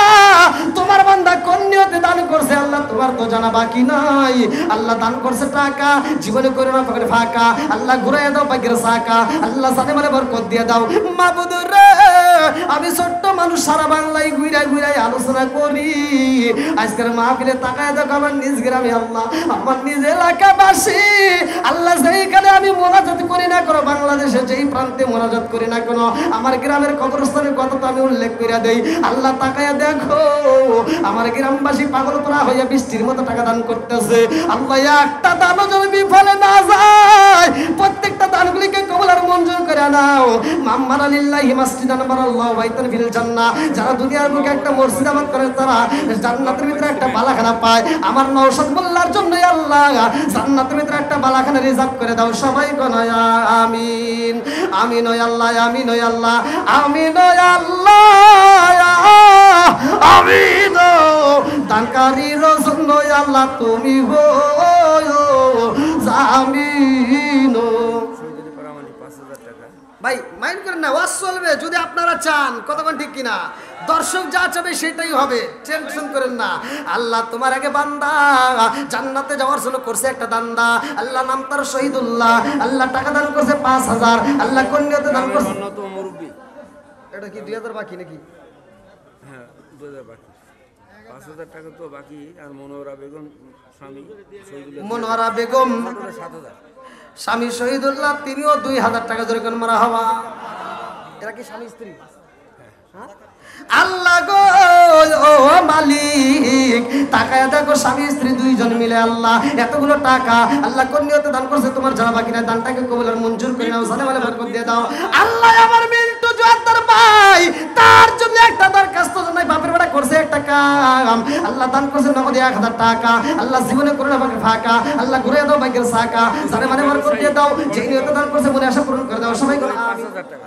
তোমার বান্দা কোন নিয়তে দান করছে আল্লাহ তোমার তো জানা বাকি নাই। আল্লাহ দান করছে টাকা, জীবনে করে না পকেটে ফাঁকা, আল্লাহ ঘুরাইয়া দাও পাকের সাকা, আল্লাহ জানে মানে বরকত দিয়ে দাও। মাবুদুর রে, আমি ছোট্ট মানুষ সারা বাংলায় ঘুরাই ঘুরাই আলোচনা করি, আজকের মাহফিলে তাকায় দেখো আমার নিজ গ্রামে আল্লাহ, আমার নিজ এলাকাবাসী আল্লাহ, যেইখানে আমি মোনাজাত করি না কোনো, বাংলাদেশে যেই প্রান্তে মোনাজাত করি না কোনো, আমার গ্রামের কবরস্থানের কথা তো আমি উল্লেখ করে দেই। আল্লাহ তাকায় দেখো আমার গ্রামবাসী পাগল করা হইয়া বৃষ্টির মতো টাকা দান করতেছে। আল্লাহ একটা দানও যেন বিফলে না যায়, প্রত্যেকটা দানগুলিকে কবুল আর মঞ্জুর করে নাও। মাম্মারা লিল্লাহি মাসজিদান বারাল্লাহু বাইতান ফিল জান্নাহ, যারা দুনিয়ার বুকে একটা মসজিদ আবাদ করে তারা জান্নাতের ভিতরে একটা বালাখানা পায়। আমার নওশাদ মোল্লার জন্য আল্লাহ জান্নাতের ভিতরে একটা বালাখানা রিজার্ভ করে দাও। সবাই কোন আমিন, আমিন ওয়া আল্লাহ, আমিন ওয়া আল্লাহ, আমিন ওয়া আল্লাহ, আমিন। দানকারীর জন্য আল্লাহ তুমি গো জামিন। ভাই মাইন্ড করেন না, ওয়াজ চলবে যদি আপনারা চান, কতক্ষণ ঠিক কিনা, দর্শক যা চাবে সেটাই হবে, টেনশন করেন না। আল্লাহ তোমার আগে বান্দা জান্নাতে যাওয়ার জন্য করছে একটা দান্দা, আল্লাহ নাম তার শহীদুল্লাহ, আল্লাহ টাকা দান করছে 5,000, আল্লাহ কন্যাতে দান করছে। এটা কি 2000 বাকি নাকি? হ্যাঁ 2000 বাকি, 5,000 টাকা তো বাকি। আর মনোহরা বেগম স্বামী শহীদুল্লাহ, মনোহরা বেগম 7,000, স্বামী শহীদুল্লাহ তিনিও 2000 টাকা ধরে কোন মারা হওয়া। এরা কি স্বামী স্ত্রী? আল্লাহ গো ও মালিক, তাকায় দেখো স্বামী স্ত্রী দুইজন মিলে আল্লাহ এতগুলো টাকা আল্লাহ কোন নিয়তে দান করছে তোমার জানা বাকি না, দানটাকে কবুল আর মঞ্জুর করে নাও, জানে মানে বরকত দিয়ে দাও। আল্লাহ আমার মিন্টু জোয়ারদার ভাই, তার জন্য একটা দরখাস্ত জানাই, বাপের বেটা করছে একটা কাম, আল্লাহ দান করছে নগদে 1000 টাকা, আল্লাহ জীবনে করে না বাকি ফাঁকা, আল্লাহ ঘুরে দাও বাইকের সাকা, জানে মানে বরকত দিয়ে দাও, যেই নিয়তে দান করছে মনে আশা পূরণ করে দাও। সবাই করে 5,000 টাকা।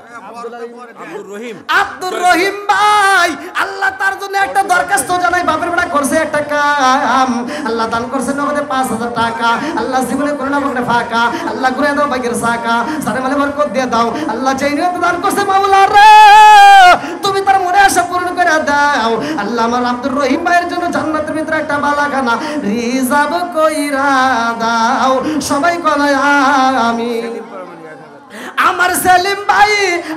আব্দুর রহিম ভাই, আল্লাহ তার জন্য একটা দরখাস্ত জানাই, বাপের বেটা করছে একটা কাম, আল্লাহ দান করছে নগদে 5,000 টাকা, আল্লাহ জীবনে করে না বাকি ফাঁকা, আল্লাহ ঘুরে দাও বাইকের সাকা, জানে মানে বরকত দিয়ে দাও। আল্লাহ যেই নিয়তে দান করছে মাওলা রে, তুমি তার মনে আশা পূরণ করে দাও। আল্লাহ আমার আব্দুর রহিম ভাইয়ের জন্য জান্নাতের ভিতরে একটা বালাখানা রিজার্ভ কইরা দাও। সবাই কয় আমিন। আমার সেলিম ভাই,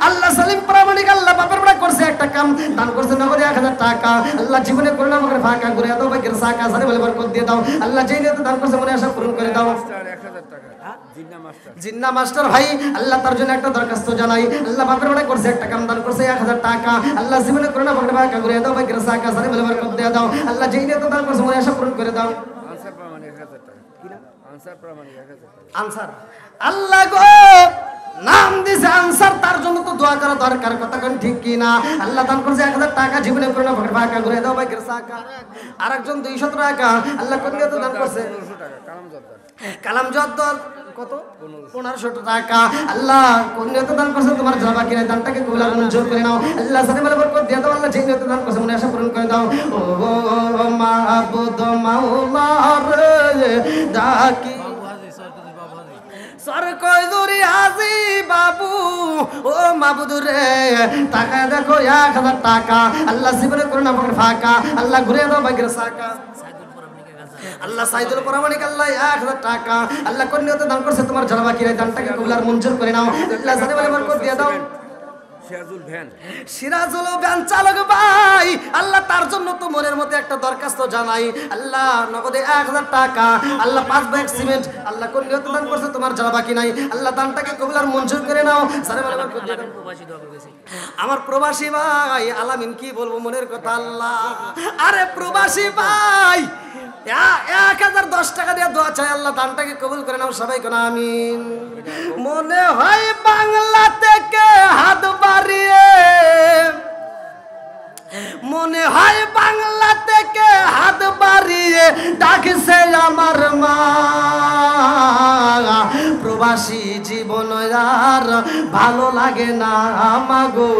আল্লাহ সেলিম প্রামাণিক, আল্লাহ বাপের বেটা করছে একটা কাম, দান করছে নগদে 1000 টাকা, আল্লাহ জীবনে করে না আমাকে ফাঁকা ঘুরে দাও বাইকের সাকা, জানে বলে বরকত দিয়ে দাও। আল্লাহ যেই নিয়তে দান করছে মনে আশা পূরণ করে দাও। 1,000 টাকা জিন্না মাস্টার ভাই, আল্লাহ তার জন্য একটা দরখাস্ত জানাই, আল্লাহ বাপের বেটা করছে একটা কাম, দান করছে 1000 টাকা, আল্লাহ জীবনে করে না আমাকে ফাঁকা ঘুরে দাও বাইকের সাকা, জানে বলে বরকত দিয়ে দাও। আল্লাহ যেই নিয়তে দান করছে মনে আশা পূরণ করে দাও। আনসার প্রামাণিক 1000 টাকা, আনসার প্রামাণিক 1000 টাকা। আনসার আল্লাহ গো নাম দিছে আনসার, তার জন্য তো দোয়া করা দরকার, কথা কোন ঠিক কি না। আল্লাহ দান করছে 1000 টাকা, জীবনে করে না ফাঁকা ঘুরে দাও বাইকের সাকা। আরেকজন 200 টাকা, আল্লাহ কোন নিয়তে দান করছে 1500 টাকা। কালাম জদ্দর কত 1500 টাকা, আল্লাহ কোন নিয়তে দান করছে তোমার জানা বাকি নাই, দানটাকে কবুল আর মঞ্জুর করে নাও। আল্লাহ জানে বলে বরকত দিয়ে দাও, আল্লাহ যেই নিয়তে দান করছে মনে আশা পূরণ করে দাও। ও মাবুদ মাওলা রে ডাকি সর কই দূরি হাজি বাবু, ও মাবুদ রে টাকা দেখো 1000 টাকা, আল্লাহ জীবনে করে না পকেট ফাঁকা, আল্লাহ ঘুরে দাও বাইকের সাকা। আল্লাহ সাইদুল প্রামাণিক, আল্লাহ 1000 টাকা, আল্লাহ কোন নিয়তে দান করছে তোমার জানা বাকি নাই, দানটাকে কবুল আর মঞ্জুর করে নাও। আল্লাহ জানে বলে বরকত দিয়ে দাও। সিরাজুল ভ্যান চালক ভাই, আল্লাহ তার জন্য তো মনের মধ্যে একটা দরখাস্ত জানাই, আল্লাহ নগদে 1000 টাকা, আল্লাহ 5 ব্যাগ সিমেন্ট, আল্লাহ কোন নিয়তে দান করছে তোমার জানা বাকি নাই, আল্লাহ দানটাকে কবুল আর মঞ্জুর করে নাও। আমার প্রবাসী ভাই আলামিন, কি বলবো মনের কথা আল্লাহ। আরে প্রবাসী ভাই 1010 টাকা দিয়ে দোয়া চাই, আল্লাহ দানটাকে কবুল করে নাও। সবাই কোন আমিন। মনে হয় বাংলা থেকে হাত বাড়িয়ে, মনে হয় বাংলা থেকে হাত বাড়িয়ে ডাকছে আমার মা, প্রবাসী জীবন আর ভালো লাগে না আমাগো,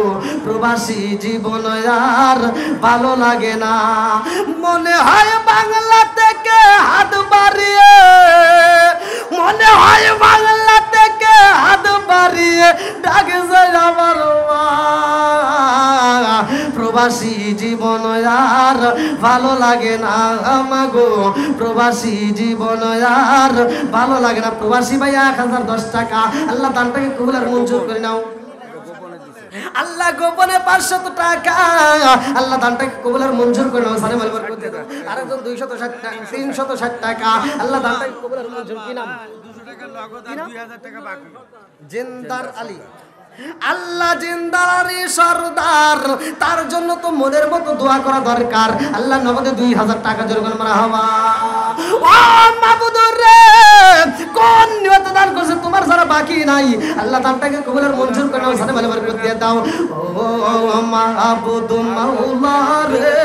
প্রবাসী জীবন আর ভালো লাগে না। মনে হয় বাংলা থেকে হাত বাড়িয়ে ভালো লাগে না আমাগো প্রবাসী জীবন আর ভালো লাগে না। প্রবাসী ভাই 1010 টাকা আল্লাহ দানটাকে কবুল আর মঞ্জুর করে নাও। আল্লাহ গোপনে 500 টাকা আল্লাহ দানটাকে কবুল আর মঞ্জুর করে নাও। সারে মাল বরকত দিয়ে দাও। আরেকজন 260 টাকা 360 টাকা আল্লাহ দানটাকে কবুল আর মঞ্জুর কি নাম? 200 টাকা নগদ আর 2000 টাকা বাকি। জিন্দার আলী আল্লাহ জিন্দারি সরদার, তার জন্য তো মনের মতো দোয়া করা দরকার। আল্লাহ নগদে 2000 টাকা জোরে করে মারহাবা। ও মাবুদুর রে, কোন নিয়ত দান করছে তোমার যারা বাকি নাই, আল্লাহ দানটাকে কবুল আর মঞ্জুর করে নাও। সাথে ভালো বরকত দিয়ে দাও। ও মাবুদ মাওলা রে,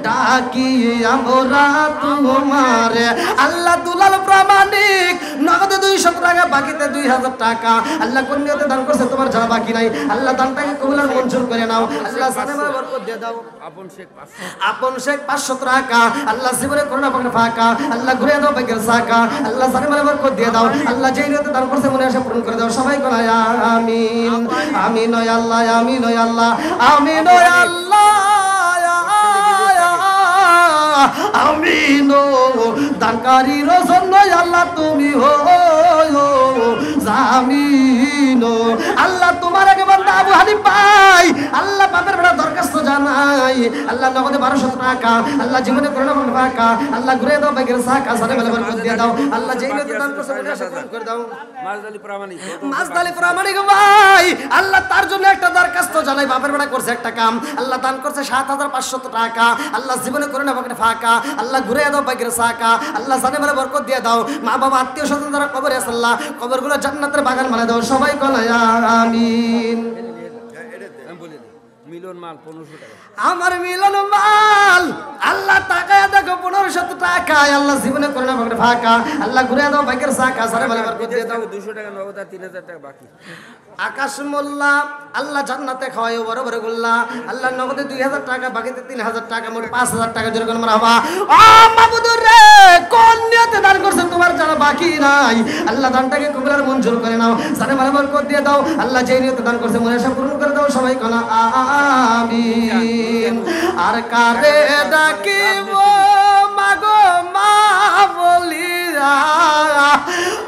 ডাকি আমরা তোমারে। আল্লাহ দুলাল প্রামাণিক নগদে 200 টাকা বাকিতে 2000 টাকা আল্লাহ কোন নিয়তে দান করছে তোমার যারা বাকি নাই, আল্লাহ দানটাকে কবুল আর মঞ্জুর করে নাও। আল্লাহ সাথে ভালো বরকত দিয়ে দাও। আপন শেখ 500 টাকা আল্লাহ জীবনে করোনা পাকড়ে ফাঁকা আল্লাহ ঘুরে দাও বাইকের সাকা আল্লাহ সাথে ভালো বরকত দিয়ে দাও। আল্লাহ যেই নিয়তে দান করছে মনে আশা পূরণ করে দাও। সবাই বলা আমিন আমিন ওয়া আল্লাহ আমিন ওয়া আল্লাহ আমিন ওয়া আল্লাহ আমিন। দানকারীর জন্য আল্লাহ তুমি হো জামিন। আল্লাহ তোমার আগে বান্দা আবু হানিফ ভাই আল্লাহ বাপের বেড়া দরখাস্ত জানাই। আল্লাহ নগদে 1200 টাকা আল্লাহ জীবনে করোনা পাকড়ে ফাঁকা আল্লাহ ঘুরে দাও বাইকের সাকা সাথে ভালো বরকত দিয়ে দাও। আল্লাহ যেই নিয়তে দান করছে মনে আশা পূরণ করে দাও। মাসদালি প্রামাণিক ভাই আল্লাহ তার জন্য একটা দরখাস্ত জানাই। বাপের বেড়া করছে একটা কাম, আল্লাহ দান করছে 7500 টাকা আল্লাহ জীবনে করোনা পাকড়ে ফাঁকা আল্লাহ ঘুরে দাও বাইকের সাকা আল্লাহ জানে ভালো বরকত দিয়ে দাও। মা বাবা আত্মীয় স্বজন যারা কবরে আছে আল্লাহ কবরগুলো জান্নাতের বাগান বানায় দাও। সবাই বলা আমিন। মিলন মাল 1500 টাকা আমার মিলন মাল আল্লাহ টাকায় দেখো 1500 টাকা আল্লাহ জীবনে করোনা পাকড়ে ফাঁকা আল্লাহ ঘুরে দাও বাইকের সাকা সারে ভালো বরকত দিয়ে দাও। 200 টাকা নগদ আর 3000 টাকা বাকি। আকাশ মোল্লা আল্লাহ জান্নাতে খাওয়ায় বড় বড় গোল্লা আল্লাহ নগদে 2000 টাকা বাকিতে 3000 টাকা মোট 5000 টাকা জোরে করে মারহাবা। ও মাবুদুর রে, কোন নিয়তে দান করছে তোমার যারা বাকি নাই, আল্লাহ দানটাকে কবুল আর মঞ্জুর করে নাও। সারে ভালো বরকত দিয়ে দাও। আল্লাহ যেই নিয়তে দান করছে মনে আশা পূরণ করে দাও। সবাই কোনা আমিন। আর কারে ডাকিব মাগো মা বলিয়া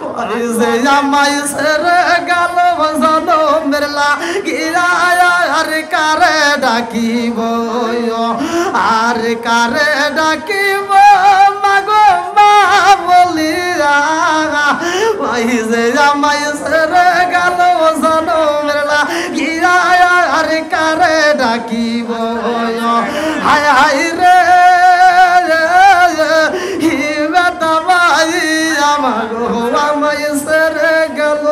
ওরে যে আমায় সেরে গেল জনমের লাগিয়া। আর কারে ডাকিব আর কারে ডাকিব মাগো মা বলিয়া ওই যে আমায় সেরে গেল জনমের লাগিয়া। আর কারে ডাকিব হায় হায় রে হিবে দাবাই আমাগো আমায় সেরে গেল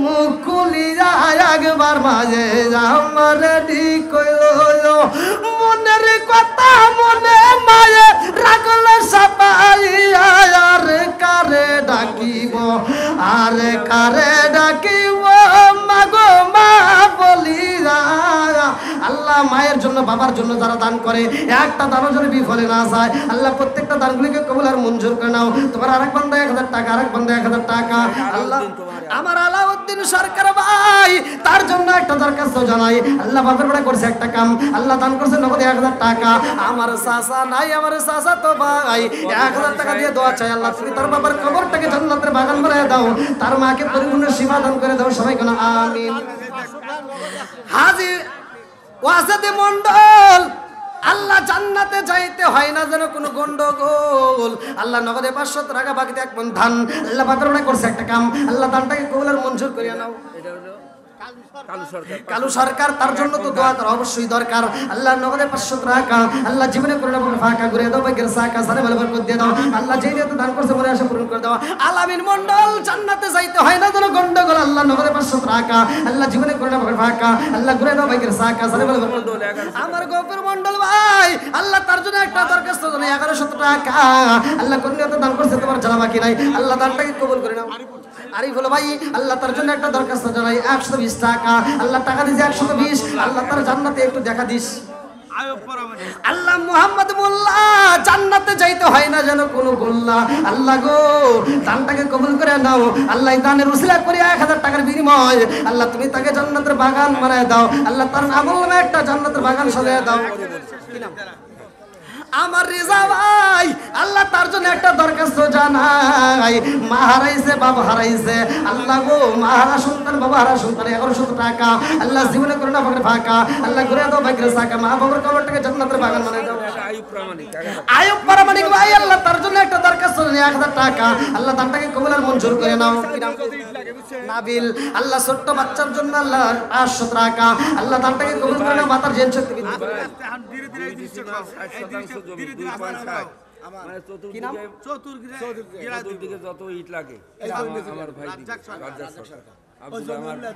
মুকুলিয়া একবার মাঝে আমার ঠিক মনের কথা মনে মায়ে রাখল সবাই। আর কারে ডাকিব আর কারে ডাকিব মাগো মা বলিয়া। আল্লাহ মায়ের জন্য বাবার জন্য যারা দান করে একটা দানও যেন বিফলে না যায় আল্লাহ প্রত্যেকটা দানগুলিকে কবুল আর মঞ্জুর করে নাও। তোমার আরেক বান্দা 1000 টাকা আরেক বান্দা 1000 টাকা আল্লাহ আমার আলাউদ্দিন সরকার ভাই তার জন্য একটা দরখাস্ত জানাই। আল্লাহ বাপের বেড়া করছে একটা কাম আল্লাহ দান করছে নগদে 1000 টাকা। আমার চাচা নাই আমার চাচা তো ভাই 1000 টাকা দিয়ে দোয়া চাই। আল্লাহ তুমি তার বাবার কবরটাকে জান্নাতের বাগান বানায় দাও, তার মাকে পরিপূর্ণ সেবা দান করে দাও। সবাই কোন আমিন। হাজী ওয়াসিদ মন্ডল আল্লাহ জান্নাতে যাইতে হয় না যেন কোনো গন্ডগোল। আল্লাহ নগদে 500 টাকা বাকিতে 1 মণ ধান আল্লাহ বাতরণা করছে একটা কাম আল্লাহ দানটাকে কবুল আর মঞ্জুর করিয়া নাও। এটা হলো কালু সরকার তার জন্য তো দোয়া করা অবশ্যই দরকার। আল্লাহ নগদে 500 টাকা আল্লাহ জীবনে করোনা পাকড়ে ফাঁকা ঘুরে দাও বাইকের সাকা সারে ভালো বরকত দিয়ে দাও। আল্লাহ যেই নিয়তে দান করছে মনে আশা পূরণ করে দাও। আলামিন মন্ডল জান্নাতে যাইতে হয় না যেন গন্ডগোল আল্লাহ নগদে 500 টাকা আল্লাহ জীবনে করোনা পাকড়ে ফাঁকা আল্লাহ ঘুরে দাও বাইকের সাকা সারে ভালো বরকত। আমার গফুর মন্ডল ভাই আল্লাহ তার জন্য একটা দরখাস্ত জানাই 1100 টাকা আল্লাহ কোন নিয়তে দান করছে তোমার জানা বাকি নাই আল্লাহ দানটাকে কবুল করে নাও। আরিফুল ভাই আল্লাহ তার জন্য একটা দরখাস্ত জানাই 120 টাকা আল্লাহ টাকা দিয়েছে 120 আল্লাহ তার জান্নাতে একটু দেখা দিস। আল্লাহ মুহাম্মদ মোল্লা জান্নাতে যাইতে হয় না যেন কোনো গোল্লা আল্লাহ গো দানটাকে কবুল করে নাও। আল্লাহ দানের উসিলা করে 1000 টাকার বিনিময় আল্লাহ তুমি তাকে জান্নাতের বাগান বানায় দাও। আল্লাহ তার আমল নামে একটা জান্নাতের বাগান সাজায় দাও। কি নাম আমার রিজা ভাই আল্লাহ তার জন্য একটা দরখাস্ত জানাই। মা হারাইছে, বাবা হারাইছে, আল্লাহ গো মা হারা সন্তান, বাবা হারা সন্তান, 1100 টাকা আল্লাহ জীবনে করে না পাকে ফাঁকা, আল্লাহ ঘুরে দাও ভাগ্যের সাকা, মা বাবার কবরটাকে জান্নাতের বাগান বানাই দাও। আয়ুব প্রামাণিক ভাই আল্লাহ তার জন্য একটা দরখাস্ত নিয়ে 1000 টাকা আল্লাহ দানটাকে কবুল আর মঞ্জুর করে নাও। নাবিল আল্লাহ ছোট্ট বাচ্চার জন্য আল্লাহ 500 টাকা আল্লাহ দানটাকে কবুল করে নাও। মাতার জেন শক্তি বৃদ্ধি করে দাও। চতুর্দিকে যত ইট লাগে আমার ভাই আমার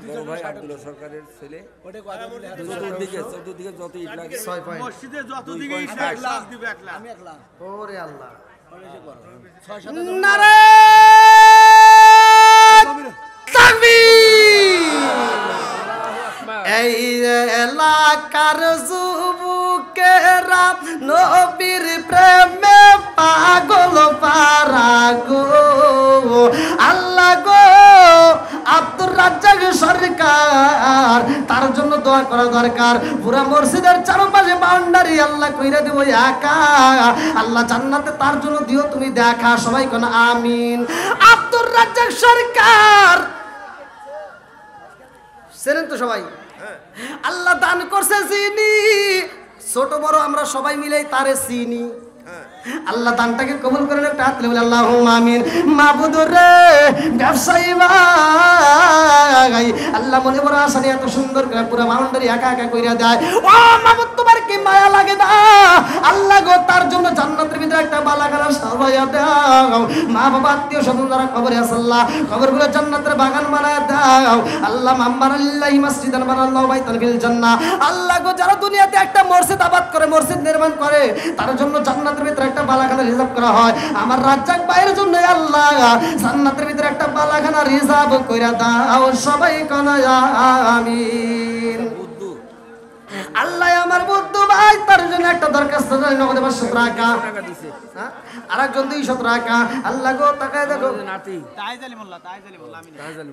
বড় ভাই আব্দুল্লাহ সরকারের ছেলে, চতুর্দিকে যত ইট লাগে 6 পয়েন্ট। মসজিদে যতদিকে ইট লাগে 1 লাখ দিবে, 1 লাখ। ওরে আল্লাহ এই এলাকার যুবকেরা নবীর প্রেমে পাগল পারা গো, আল্লাহ গো আব্দুর রাজ্জাক সরকার তার জন্য দোয়া করা দরকার। পুরা মসজিদের চারপাশে বাউন্ডারি আল্লাহ কইরা দিব একা, আল্লাহ জান্নাতে তার জন্য দিও তুমি দেখা। সবাই কোন আমিন। আব্দুর রাজ্জাক সরকার চেনেন তো সবাই? আল্লাহ দান করছে চিনি, ছোট বড় আমরা সবাই মিলে তারে চিনি। আল্লাহ দানটাকে কবুল করেন। একটা হাত তুলে আল্লাহুম্মা আমিন। মাবুদুর রে ব্যবসায়ী ভাই আল্লাহ মনে বড় আশা নিয়ে এত সুন্দর করে পুরো বাউন্ডারি একা একা কইরা দেয়। ও মাবুদ তোমার কি মায়া লাগে না? আল্লাহ গো তার জন্য জান্নাতের ভিতরে একটা বালাখানা সাজায়া দাও। মা বাবা আত্মীয় স্বজন যারা কবরে আছে আল্লাহ কবরগুলো জান্নাতের বাগান বানায় দাও। আল্লাহ মাম্মারাল্লাহি মাসজিদান বানাল্লাহু বাইতান ফিল জান্নাহ। আল্লাহ গো যারা দুনিয়াতে একটা মসজিদ আবাদ করে, মসজিদ নির্মাণ করে, তার জন্য জান্নাতের ভিতরে একটা বালাখানা রিজার্ভ করা হয়। আমার রাজ্জাক ভাইয়ের জন্য আল্লাহ জান্নাতের ভিতরে একটা বালাখানা রিজার্ভ কইরা দাও। সবাই কোন আমিন। আল্লাহ আমার বুদ্ধু ভাই তার জন্য একটা দরখাস্ত জানি নগদে 500 টাকা দিছে। আরেকজন 200 টাকা। আল্লাহ গো তাকায় দেখো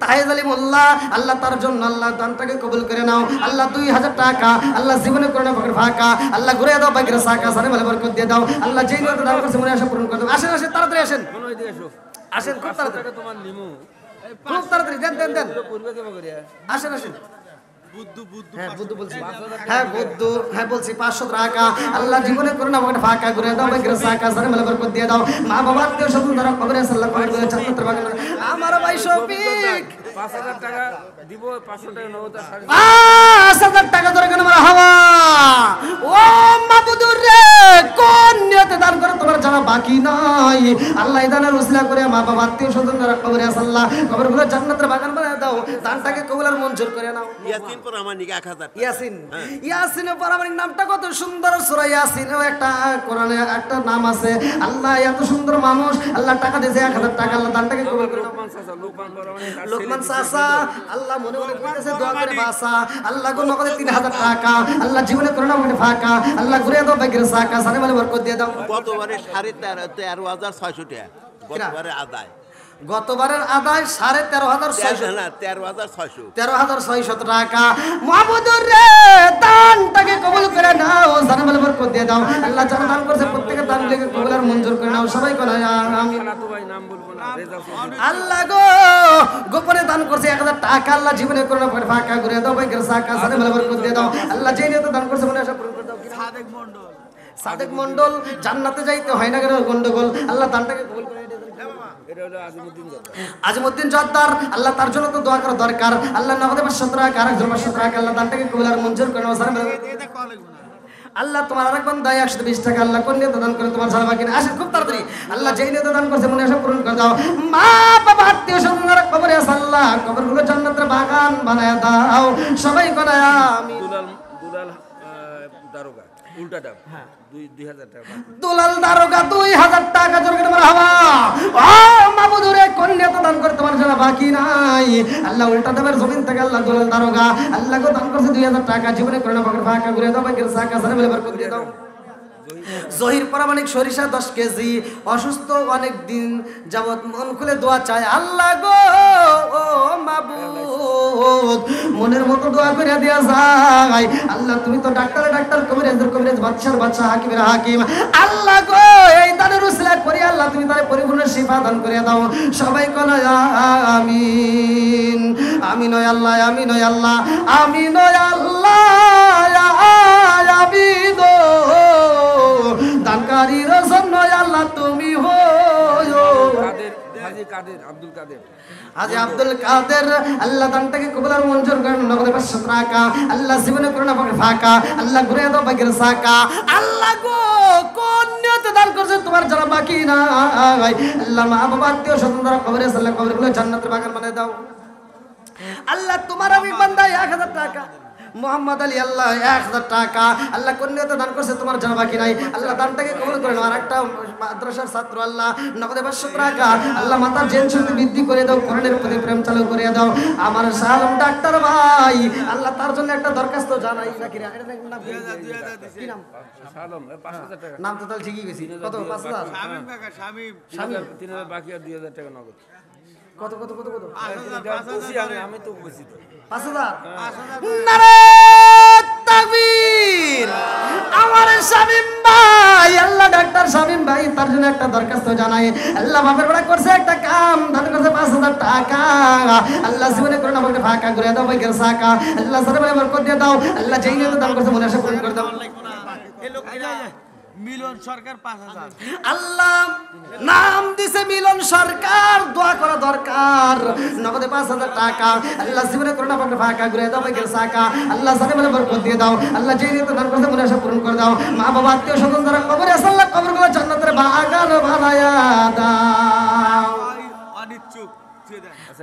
তাহেজ আলী মোল্লা আল্লাহ তার জন্য আল্লাহ দানটাকে কবুল করে নাও। আল্লাহ 2000 টাকা আল্লাহ জীবনে করে না পকেট ফাঁকা, আল্লাহ ঘুরে দাও বাগের সাকা সারে বলে বরকত দিয়ে দাও। আল্লাহ যেই নিয়ত দান করছে মনে আশা পূরণ করে দাও। আসেন আসেন তাড়াতাড়ি আসেন, আসেন খুব তাড়াতাড়ি, তোমার নিমু খুব তাড়াতাড়ি দেন দেন দেন। পূর্বে কেমন করিয়া আসেন আসেন। হ্যাঁ বুদ্ধু বলছি, হ্যাঁ বুদ্ধু, হ্যাঁ বলছি 500 টাকা আল্লাহ জীবনে করে না পকেট ফাঁকা ঘুরে দাও বাগের সাকা সারে বলে বরকত দিয়ে দাও। মা বাবা আত্মীয় স্বজন যারা কবরে আছে আল্লাহ কবর করে জান্নাতের বাগান। আমার ভাই শফিক 5000 টাকা দিব, 500 টাকা নগদ আর 5000 টাকা ধরে কেন মারা হাওয়া। ও মাবুদুর রে কোন নিয়তে দান করে তোমার জানা বাকি নাই। আল্লাহ দানের উসিলা করে মা বাবা আত্মীয় স্বজন যারা কবরে আছে আল্লাহ কবরগুলো জান্নাতের বাগান বানায় দাও। দানটাকে কবুল আর মঞ্জুর করে নাও। ইয়াসিন পরামানিক 1000 ইয়াসিন, ইয়াসিনের পরামানিক নামটা কত সুন্দর। সূরা ইয়াসিনেও একটা কোরআনে একটা নাম আছে। আল্লাহ এত সুন্দর মানুষ আল্লাহ টাকা দিয়েছে 1000 টাকা আল্লাহ দানটাকে কবুল করে নাও। লোকমান চাচা আল্লাহ মনে মনে কইতেছে দোয়া করে বাসা। আল্লাহ গো নগদে 3000 টাকা আল্লাহ জীবনে করে নাও মানে ফাঁকা, আল্লাহ ঘুরে দাও বাগের সাকা সারে বলে বরকত দিয়ে দাও। গতবারে 13,600 টাকা গতবারে আদায়, গতবারের আদায় 13,600 না 13,600 13,600 টাকা। মাহমুদুর রে দানটাকে কবুল করে নাও, জানা বলে বরকত দিয়ে দাও। আল্লাহ যারা দান করছে প্রত্যেকের দানগুলোকে কবুল আর মঞ্জুর করে নাও। সবাই কোন আমিন। আল্লাহ গো গোপনে দান করছে 1000 টাকা আল্লাহ জীবনে করে না ফাঁকা ঘুরে দাও বাগের সাকা সারে বলে বরকত দিয়ে দাও। আল্লাহ যেই নিয়তে দান করছে মনে আশা পূরণ করে দাও। সাদেক মন্ডল জান্নাতে যাইতে হয় না কেন গন্ডগোল, আল্লাহ দানটাকে কবুল করে দিও। আজিমউদ্দিন জর্দার আল্লাহ তার জন্য তো দোয়া করা দরকার। আল্লাহ নগদে 500 টাকা আরেকজন 500 টাকা আল্লাহ দানটাকে কবুল আর মঞ্জুর করে নাও। আল্লাহ তোমার আরেকজন দায় 120 টাকা আল্লাহ কোন নিয়তে দান করে তোমার ছাড়া বাকি না। আসেন খুব তাড়াতাড়ি আল্লাহ যেই নিয়তে দান করছে মনে আশা পূরণ করে দাও। মা বাবা আত্মীয় স্বজন যারা কবরে আছে আল্লাহ কবরগুলো জান্নাতের বাগান বানায় দাও। সবাই কোন আমিন। দুলাল দারোগা উল্টাটা 2000 টাকা। দুলাল দারোগা 2000 টাকা জোরে মারা হাওয়া। ও মাবুদুরে কোন নিয়ত দান করে তোমার জানা বাকি নাই। আল্লাহ উল্টা দেবের জমিন থেকে আল্লাহ দুলাল দারোগা আল্লাহ গো দান করছে 2000 টাকা জীবনে করে না পকেট ফাঁকা ঘুরে দাও বাগের সাকা সারে বলে বরকত দিয়ে দাও। জহির প্রামাণিক সরিষা 10 কেজি, অসুস্থ অনেক দিন যাবৎ মন খুলে দোয়া চায়, আল্লাহ গো ও মাবুদ মনের মতো দোয়া করে দেয়া যায়। আল্লাহ তুমি তো ডাক্তারের ডাক্তার, কবিরাজের কবিরাজ, বাদশার বাদশা, হাকিমের হাকিম, আল্লাহ গো এই দানের উসিলা করে আল্লাহ তুমি তারে পরিপূর্ণ শিফা দান করে দাও। সবাই বলো আমিন। আমিন ওয়া আল্লাহ, আমিন ওয়া আল্লাহ, আমিন ওয়া আল্লাহ, আমিন। দানকারীর জন্য আল্লাহ তুমি হয়ো। কাদের, হাজী কাদের, আব্দুল কাদের, হাজী আব্দুল কাদের, আল্লাহ দানটাকে কবুল আর মঞ্জুর করেন। নগদে 500 টাকা আল্লাহ জীবনে করোনা পাকে ফাঁকা, আল্লাহ ঘুরে দাও বাকির সাকা। আল্লাহ গো কোন নিয়তে দান করছে তোমার যারা বাকি নাই, আল্লাহ মা বাবা আত্মীয় স্বজন যারা কবরে আছে আল্লাহ কবরগুলো জান্নাতের বাগান বানিয়ে দাও। আল্লাহ তোমার আমি বান্দা 1000 টাকা, মোহাম্মদ আলী আল্লাহ 1000 টাকা, আল্লাহ কোন নিয়তে দান করছে তোমার জানা বাকি নাই, আল্লাহ দানটাকে কবুল করে নাও। আর একটা মাদ্রাসার ছাত্র আল্লাহ নগদে 500 টাকা, আল্লাহ মাতার জেন শক্তি বৃদ্ধি করে দাও, কোরআনের প্রতি প্রেম চালু করে দাও। আমার সালাম ডাক্তার ভাই আল্লাহ তার জন্য একটা দরখাস্ত জানাই নাকি রে? এটা নাম কি নাম? সালাম 5,000 টাকা, নাম তো তাহলে ঠিকই গেছি। কত? 5000? শামীম কাকা, শামীম 3,000 বাকি আর 2,000 টাকা নগদ। কত কত কত কত? আমি তো বুঝি তো 5000। নারে তাকবীর! আমার শামীম ভাই, আল্লাহ ডাক্তার শামীম ভাই তার জন্য একটা দরখাস্ত জানাই। আল্লাহ বাপের বেড়া করছে একটা কাম, দান করছে 5000 টাকা, আল্লাহ জীবনে করে না বলতে ফাঁকা করে দাও বাইকের সাকা, আল্লাহ সারা বেলা বরকত দিয়ে দাও, আল্লাহ যেই নিয়ে দান করছে মনে আশা পূরণ করে দাও। মিলন সরকার 5000, আল্লাহ নাম দিছে মিলন সরকার, দোয়া করা দরকার। নগদে 5000 টাকা, আল্লাহ জীবনে করোনা পাকে ফাঁকা ঘুরে দাও বাইকের সাকা, আল্লাহ সাথে বলে বরকত দিয়ে দাও, আল্লাহ যেই নিয়ে দান করছে মনে আশা পূরণ করে দাও। মা বাবা আত্মীয় স্বজন যারা কবরে আছে আল্লাহ কবরগুলো জান্নাতের বাগান বানায়া দাও। অনিচ্ছুক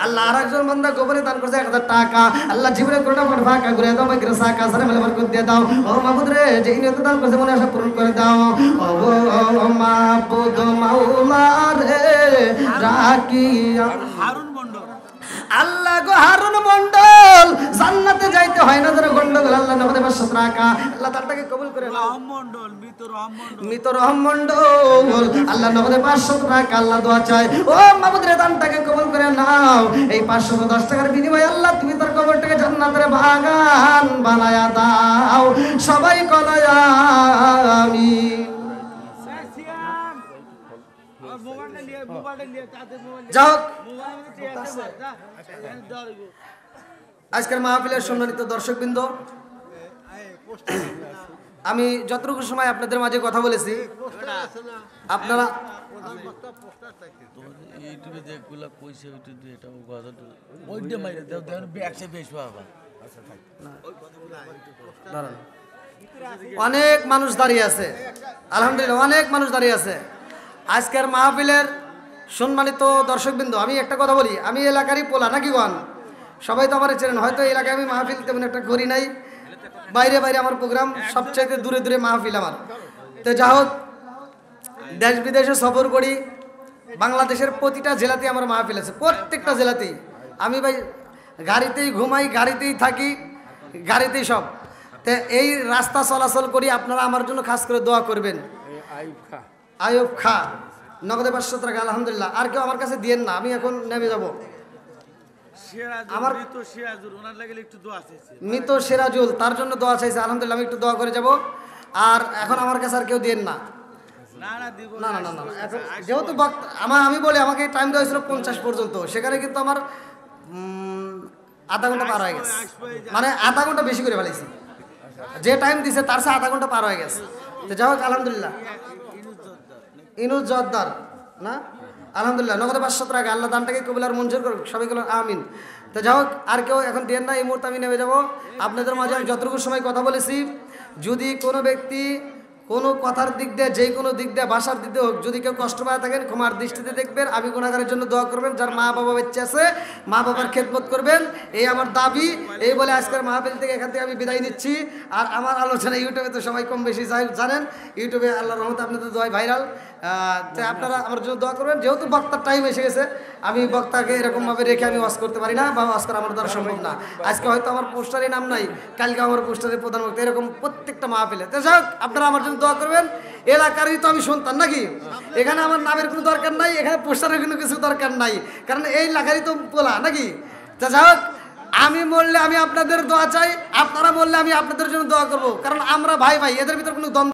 আল্লাহ আরেকজন বান্দা কবরে দান করছে 1000 টাকা, আল্লাহ জীবনে করোনা পাকে ফাঁকা ঘুরে দাও বাইকের সাকা, সাথে বলে বরকত দিয়ে দাও। ও মাবুদ রে যেই নিয়ে দান করছে মনে আশা পূরণ করে দাও। ও মাবুদ মাওলা রে রাখিয়া হারুন মন্ডল, আল্লাহ গো হারুন মন্ডল জান্নাতে যাইতে হয় না ধরে গন্ডগোল, আল্লাহ নগদে 500 টাকা, আল্লাহ তারটাকে কবুল করে নাও। রহম মন্ডল, মৃত রহম মন্ডল, মৃত রহম মন্ডল, আল্লাহ নগদে 500 টাকা, আল্লাহ দোয়া চায়। ও মাবুদ রে দানটাকে কবুল করে নাও। এই 510 টাকার বিনিময়ে আল্লাহ তুমি তার কবরটাকে জান্নাতের বাগান বানায়া দাও। সবাই কলয় আমিন। মোবাইলটা নিয়ে তাতে মোবাইল যাও মোবাইল আজকের মাহফিলের সম্মানিত দর্শকবৃন্দ, আমি যতটুকু সময় আপনাদের মাঝে কথা বলেছি আপনারা ইউটিউবে যেগুলো কইছে ওইটা এটা ওইটা মাইরে দাও দেন ব্যাকসে বেশ বাবা। দাঁড়ান, অনেক মানুষ দাঁড়িয়ে আছে, আলহামদুলিল্লাহ অনেক মানুষ দাঁড়িয়ে আছে আজকের মাহফিলের সম্মানিত দর্শকবৃন্দ। আমি একটা কথা বলি, আমি এলাকারই পোলা নাকি গন, সবাই তো আমার চেনেন, হয়তো এলাকায় আমি মাহফিল তেমন একটা করি নাই, বাইরে বাইরে আমার প্রোগ্রাম, সবচাইতে দূরে দূরে মাহফিল আমার। তো যা হোক, দেশ বিদেশে সফর করি, বাংলাদেশের প্রতিটা জেলাতেই আমার মাহফিল আছে, প্রত্যেকটা জেলাতেই। আমি ভাই গাড়িতেই ঘুমাই, গাড়িতেই থাকি, গাড়িতেই সব। তো এই রাস্তা চলাচল করি, আপনারা আমার জন্য খাস করে দোয়া করবেন। আয়ুব খা নগদে 500 টাকা, আলহামদুলিল্লাহ। আর কেউ আমার কাছে দিয়েন না, আমি এখন নেমে যাব। আমার মৃত সিরাজুল, তার জন্য দোয়া চাইছে, আলহামদুলিল্লাহ আমি একটু দোয়া করে যাব। আর এখন আমার কাছে আর কেউ দিয়েন না, না না না না, এখন যেহেতু আমি বলি আমাকে টাইম দেওয়া হয়েছিল 50 পর্যন্ত, সেখানে কিন্তু আমার আধা ঘন্টা পার হয়ে গেছে, মানে আধা ঘন্টা বেশি করে ফেলেছি, যে টাইম দিছে তার সাথে আধা ঘন্টা পার হয়ে গেছে। তো যাই হোক, আলহামদুলিল্লাহ ইনুজ জোয়ারদার না, আলহামদুলিল্লাহ নগদে 500 টাকা, আল্লাহ দানটাকে কবুল আর মঞ্জুর করুক, সবাই বলুন আমিন। তো যাই হোক, আর কেউ এখন দেন না, এই মুহূর্তে আমি নেমে যাব। আপনাদের মাঝে আমি যতটুকু সময় কথা বলেছি, যদি কোনো ব্যক্তি কোনো কথার দিক দিয়ে, যে কোনো দিক দিয়ে, ভাষার দিক দিয়ে হোক, যদি কেউ কষ্ট পায় থাকেন ক্ষমার দৃষ্টিতে দেখবেন। আমি গুনাহগারের জন্য দোয়া করবেন, যার মা বাবা বেঁচে আছে মা বাবার খেদমত করবেন, এই আমার দাবি। এই বলে আজকের মাহফিল থেকে এখান থেকে আমি বিদায় নিচ্ছি। আর আমার আলোচনা ইউটিউবে তো সবাই কম বেশি জানেন, ইউটিউবে আল্লাহর রহমতে আপনাদের দোয়ায় ভাইরাল। তো আপনারা আমার জন্য দোয়া করবেন। যেহেতু বক্তার টাইম এসে গেছে, আমি বক্তাকে এরকমভাবে রেখে আমি ওয়াজ করতে পারি না, বা ওয়াজ করা আমার দ্বারা সম্ভব না। আজকে হয়তো আমার পোস্টারে নাম নাই, কালকে আমার পোস্টারে প্রধান বক্তা, এরকম প্রত্যেকটা মাহফিলে। তো যাই হোক, আপনারা আমার জন্য দোয়া করবেন। এলাকারই তো আমি সন্তান নাকি, এখানে আমার নামের কোনো দরকার নাই, এখানে পোস্টারের কোনো কিছু দরকার নাই, কারণ এই এলাকারই তো পোলা নাকি। তা যাই হোক, আমি মরলে আমি আপনাদের দোয়া চাই, আপনারা বললে আমি আপনাদের জন্য দোয়া করব, কারণ আমরা ভাই ভাই, এদের ভিতর কোনো দ্বন্দ্ব